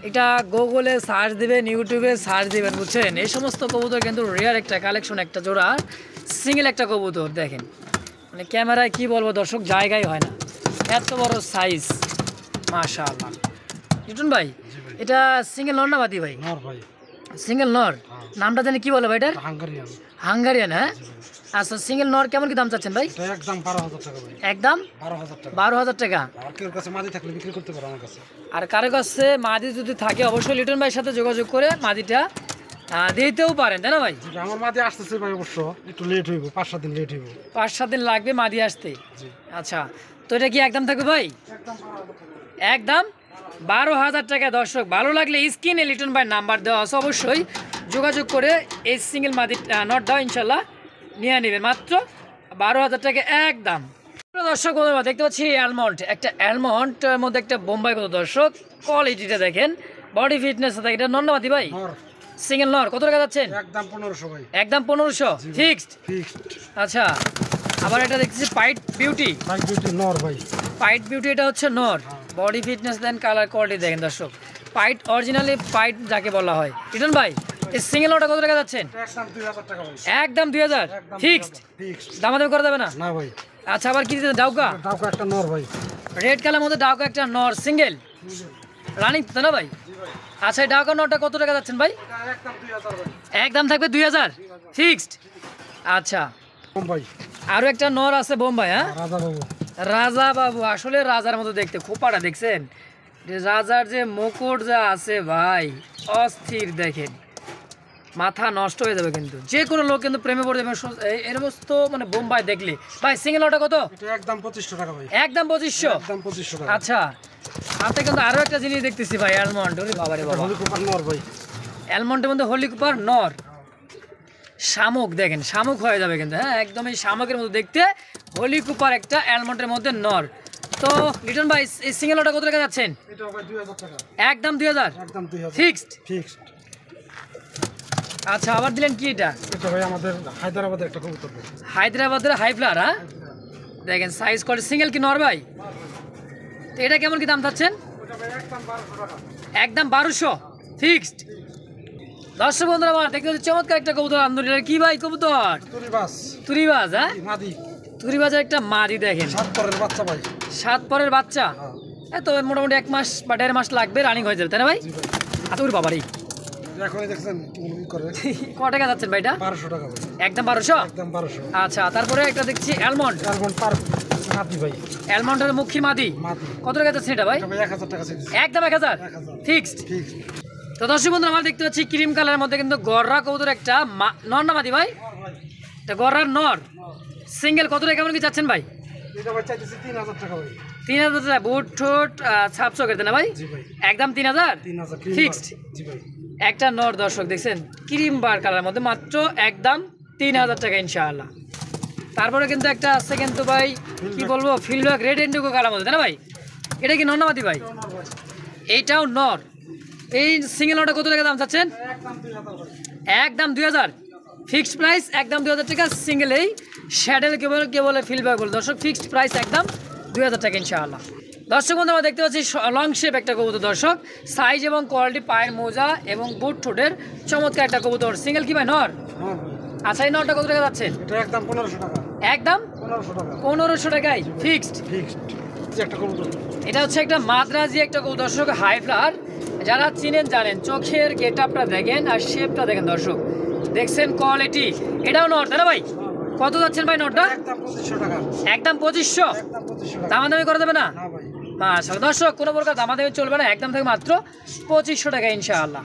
এটা গুগলে সার্চ দিবেন, ইউটিউবে সার্চ দিবেন, বুঝছেন? এই সমস্ত কবুতর কিন্তু রেয়ার একটা কালেকশন, একটা জোড়া সিঙ্গেল একটা কবুতর দেখেন, মানে ক্যামেরায় কি বলবো দর্শক, জায়গায় হয় না, এত বড় সাইজ, মাশাআল্লাহ। লিটন ভাই এটা সিঙ্গেল নর না মাদি ভাই? নর ভাই। সিঙ্গেল নর, নামটা জানি কি বলে ভাই এটার? হাঙ্গারিয়ান। হাঙ্গারিয়ান, হ্যাঁ। আচ্ছা সিঙ্গেল নর কেমন কি দাম চাচ্ছেন ভাই? এটা একদম 12,000 টাকা ভাই। একদম 12,000 টাকা। 12,000 টাকা। আর কেউ কাছে মাদি থাকলে বিক্রি করতে পারো আমার কাছে। আর কারো কাছে মাদি যদি থাকে অবশ্যই লিটন ভাইয়ের সাথে যোগাযোগ করে মাদিটা দিতেও পারেন, তাই না ভাই? আমার মাদি আসতেছে ভাই, অবশ্য একটু লেট হইব, 5-7 দিন লেট হইব। 5-7 দিন লাগবে মাদি আসতে। জি। আচ্ছা, তো এটা কি একদম থাকবে ভাই? একদম 12,000 টাকা। দর্শক ভালো লাগলে স্ক্রিনে লিটন ভাই নাম্বার দেওয়া আছে, অবশ্যই যোগাযোগ করে এই সিঙ্গেল মাদি নট দাও ইনশাল্লাহ নিয়ে নেবেন, মাত্র 12,000 টাকা একদম। দর্শক বন্ধুরা দেখতে পাচ্ছি অ্যালমন্ড, একটা অ্যালমন্ডের মধ্যে একটা বোম্বাই কত দর্শক, কোয়ালিটিটা দেখেন, বডি ফিটনেস থাকে। এটা নন্নমাদি ভাই? সিঙ্গেল নর। কত টাকা যাচ্ছেন? একদম 1500 ভাই। একদম 1500 ফিক্সড। ফিক্সড। আচ্ছা, আবার এটা দেখতেছি পাইট বিউটি। পাইট বিউটি নর ভাই। পাইট বিউটি এটা হচ্ছে নর, বডি ফিটনেস দেন, কালার কোয়ালিটি দেখেন দর্শক, পাইট অরিজিনালি পাইট যাকে বলা হয়। রিটন ভাই এই সিঙ্গেল নরটা কত টাকা যাচ্ছেন? একদম 2000 টাকা ভাই। একদম 2000 ফিক্সড। ফিক্সড। দামাদামি করা যাবে না? না ভাই। আচ্ছা, আবার কি দিতে ডাউকা? ডাউকা একটা নর ভাই। রেড কালার মধ্যে ডাউকা একটা নর সিঙ্গেল রানিং, তাই না ভাই? আচ্ছা, এই ডাউকা নরটা কত টাকা যাচ্ছেন ভাই? একদম 2000 ভাই। একদম থাকবে 2000 ফিক্সড। আচ্ছা, বোম্বাই। আরো একটা নর আছে বোম্বাই, হ্যাঁ? রাজা বাবু। রাজা বাবু, আসলে রাজার মতো দেখতে, খোপাটা দেখছেন, যে রাজার যে মুকুট যা আছে ভাই, অস্থির দেখেন, মাথা নষ্ট হয়ে যাবে কিন্তু, যে কোনো লোক কিন্তু প্রেমে পড়ে যাবে এর মতো, মানে বোম্বাই দেখলে। ভাই সিঙ্গেল নরটা কত? এটা একদম 2500 টাকা ভাই। একদম 2500। একদম 2500 টাকা। আচ্ছা, হাতে কিন্তু আরো একটা জিনিস দেখতেছি ভাই, অ্যালমন্ড। ওরে বাবা রে বাবা, হলি কুপার নর ভাই। অ্যালমন্ডের মধ্যে হলি কুপার নর, শামুক দেখেন, শামুক হয়ে যাবে কিন্তু, হ্যাঁ একদম এই শামুকের মতো দেখতে, হলি কুপার একটা অ্যালমন্ডের মধ্যে নর। তো লিটন ভাই এই সিঙ্গেল নরটা কত টাকা যাচ্ছেন? এটা ভাই 2000 টাকা। একদম 2000 একদম 2000 ফিক্সড। ফিক্সড। আচ্ছা, আবার দিলেন কি এটা? এটা ভাই আমাদের হায়দ্রাবাদের একটা কবুতর ভাই। হায়দ্রাবাদের হাই ফ্লার, হ্যাঁ দেখেন সাইজ করে, সিঙ্গেল কি নর ভাই? তো এটা কেমন কি দাম চাচ্ছেন? ওটা ভাই একদম 1200 টাকা। একদম 1200 ফিক্সড। দর্শক বন্ধুরা আমার দেখতে হচ্ছে চমৎকার একটা কবুতর, আলহামদুলিল্লাহ। কি ভাই কবুতর? তুরিবাস। তুরিবাজ, হ্যাঁ মাদি। তুরিবাজের একটা মাদি দেখেন, 7 পরের বাচ্চা ভাই। 7 পরের বাচ্চা। তো মোটামুটি 1 মাস বা 1.5 মাস লাগবে, রানিং হয়ে যাবে, তাই না ভাই? জি ভাই। আচ্ছা, ওর বাবারই এখনই দেখছেন কি করে। ক টাকা যাচ্ছেন ভাই এটা? 1200 টাকা ভাই। একদম 1200। একদম 1200। আচ্ছা, তারপরে একটা দেখছি অ্যালমন্ড, কার্বন পার মাদি ভাই। অ্যালমন্ডের মুখী মাদি, মাদি। কত টাকা যাচ্ছেন এটা ভাই? এটা ভাই 1000 টাকা চাইছি। একদম 1000 1000 ফিক্সড। ফিক্সড। তো দর্শক বন্ধুরা আমার দেখতে পাচ্ছি ক্রিম কালারের মধ্যে কিন্তু গররা কবুতর একটা নর না মাদি ভাই? এটা গররার নর সিঙ্গেল। কত টাকা কেমন কি চাচ্ছেন ভাই? এটা ভাই চাইতেছি 3000 টাকা ভাই। 3000 টাকা। বুট ঠোঁট ছাপ চকের না ভাই? জি ভাই। একদম 3000 3000 ফিক্সড। জি ভাই। একটা নর দর্শক দেখছেন ক্রিম বার কালারের মধ্যে, মাত্র একদম 3000 টাকা ইনশাআল্লাহ। তারপরে কিন্তু একটা আছে কিন্তু ভাই, কি বলবো, ফিল্ডব্যাক রেড ইন্ডিগো কালার মধ্যে, তাই না ভাই? এটা কি নর না মাদি ভাই? এইটাও নর। এই সিঙ্গেল নরটা কত টাকা দাম চাচ্ছেন? একদম 2000 ভাই। একদম 2000 ফিক্সড প্রাইস, একদম 2000 টাকা সিঙ্গেল। এই শ্যাডেল কেবল ফিল্ডব্যাক বলে দর্শক, ফিক্সড প্রাইস একদম 2000 টাকা ইনশাআল্লাহ। দর্শক বন্ধু আমরা দেখতে পাচ্ছি লং শেপ একটা কবুতর দর্শক, সাইজ এবং কোয়ালিটি, পায়ের মোজা এবং বুট ঠোঁটের চমৎকার একটা কবুতর, সিঙ্গেল কি ভাই নর? আচ্ছা, এই নরটা কত টাকা যাচ্ছেন? এটা একদম 1500 টাকা। একদম 1500 টাকা। 1500 টাকায় ফিক্সড। ফিক্সড। যে একটা কবুতর। এটা হচ্ছে একটা মাদ্রাজি একটা কবুতর দর্শক, হাই ফ্লার, যারা চিনেন জানেন, চোখের গেটআপটা দেখেন আর শেপটা দেখেন দর্শক, দেখছেন কোয়ালিটি। এটাও নর, তাই না ভাই? কত যাচ্ছেন ভাই নরটা? একদম 2500 টাকা। একদম 2500। একদম 2500 টাকা। দামাদামি করা যাবে না? না ভাই। মাশাআল্লাহ দর্শক, কোনো প্রকার দামাদামি চলবে না, একদম থেকে মাত্র 2500 টাকা ইনশাআল্লাহ।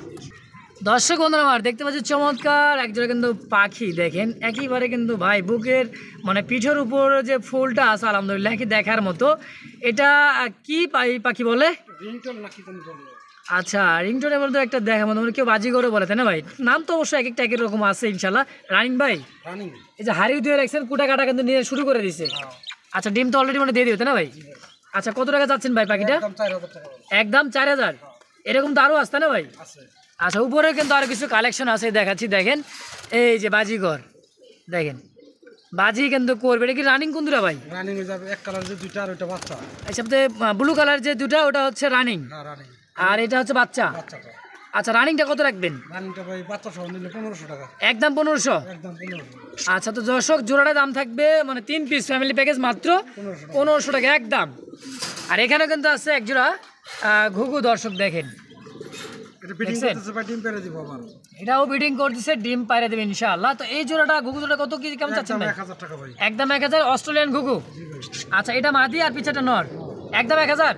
দর্শক বন্ধুরা আমার দেখতে পাচ্ছি চমৎকার একজোড়া কিন্তু পাখি দেখেন, একেবারে কিন্তু ভাই বুকের মানে পিঠের উপর যে ফুলটা আছে আলহামদুলিল্লাহ কি দেখার মতো। এটা কি পাখি বলে? রিংটোন নাকি জানি বলে। আচ্ছা, রিংটোনের মধ্যে একটা দেখা মতো, কেউ বাজি করে বলে, তাই না ভাই? নাম তো অবশ্যই এক একটা এক এক রকম আছে ইনশাল্লাহ। রানিং ভাই? রানিং। এই যে হাড়ি দিয়ে রাখছেন, কুটা কাটা কিন্তু নিয়ে শুরু করে দিছে। আচ্ছা, ডিম তো অলরেডি মানে দিয়ে দিও, তাই না ভাই? আচ্ছা, কত টাকা চাচ্ছেন ভাই পাখিটা? একদম 4000 টাকা। একদম 4000। এরকম তো আরও আসতে না ভাই? আছে। আচ্ছা, উপরে কিন্তু আরো কিছু কালেকশন আছে, দেখাচ্ছি দেখেন। এই যে বাজিগর দেখেন, বাজি কিন্তু করবে। এটা কি রানিং কোন দুটা ভাই? রানিং হয়ে যাবে, এক কালার যে দুইটা আর ওইটা বাচ্চা। এর সাথে ব্লু কালার যে দুটা ওটা হচ্ছে রানিং, হ্যাঁ রানিং, আর এটা হচ্ছে বাচ্চা। বাচ্চাটা। আচ্ছা, রানিংটা কত রাখবেন? রানিংটা ভাই বাচ্চা সহ নিলে 1500 টাকা, একদম 1500। একদম 1500, আচ্ছা, তো দর্শক জোড়াটার দাম থাকবে মানে 3 পিস ফ্যামিলি প্যাকেজ মাত্র 1500 টাকা একদম। আর এখানে কিন্তু আছে এক জোড়া ঘুঘু, দর্শক দেখেন। এটা ফিটিং দেখছেন? করতেছে ভাই, ডিম পেরে দিব আবার। এটাও বিডিং করতেছে, ডিম পাইরে দেবে ইনশাআল্লাহ। তো এই জোড়াটা ঘুঘু জোড়া কত কেজি কেমন চাচ্ছেন একদম ভাই? 1000 টাকা ভাই। একদম 1000 অস্ট্রেলিয়ান ঘুঘু। জি ভাই, আচ্ছা, এটা মাদি আর পিছাটা নর, একদম 1000।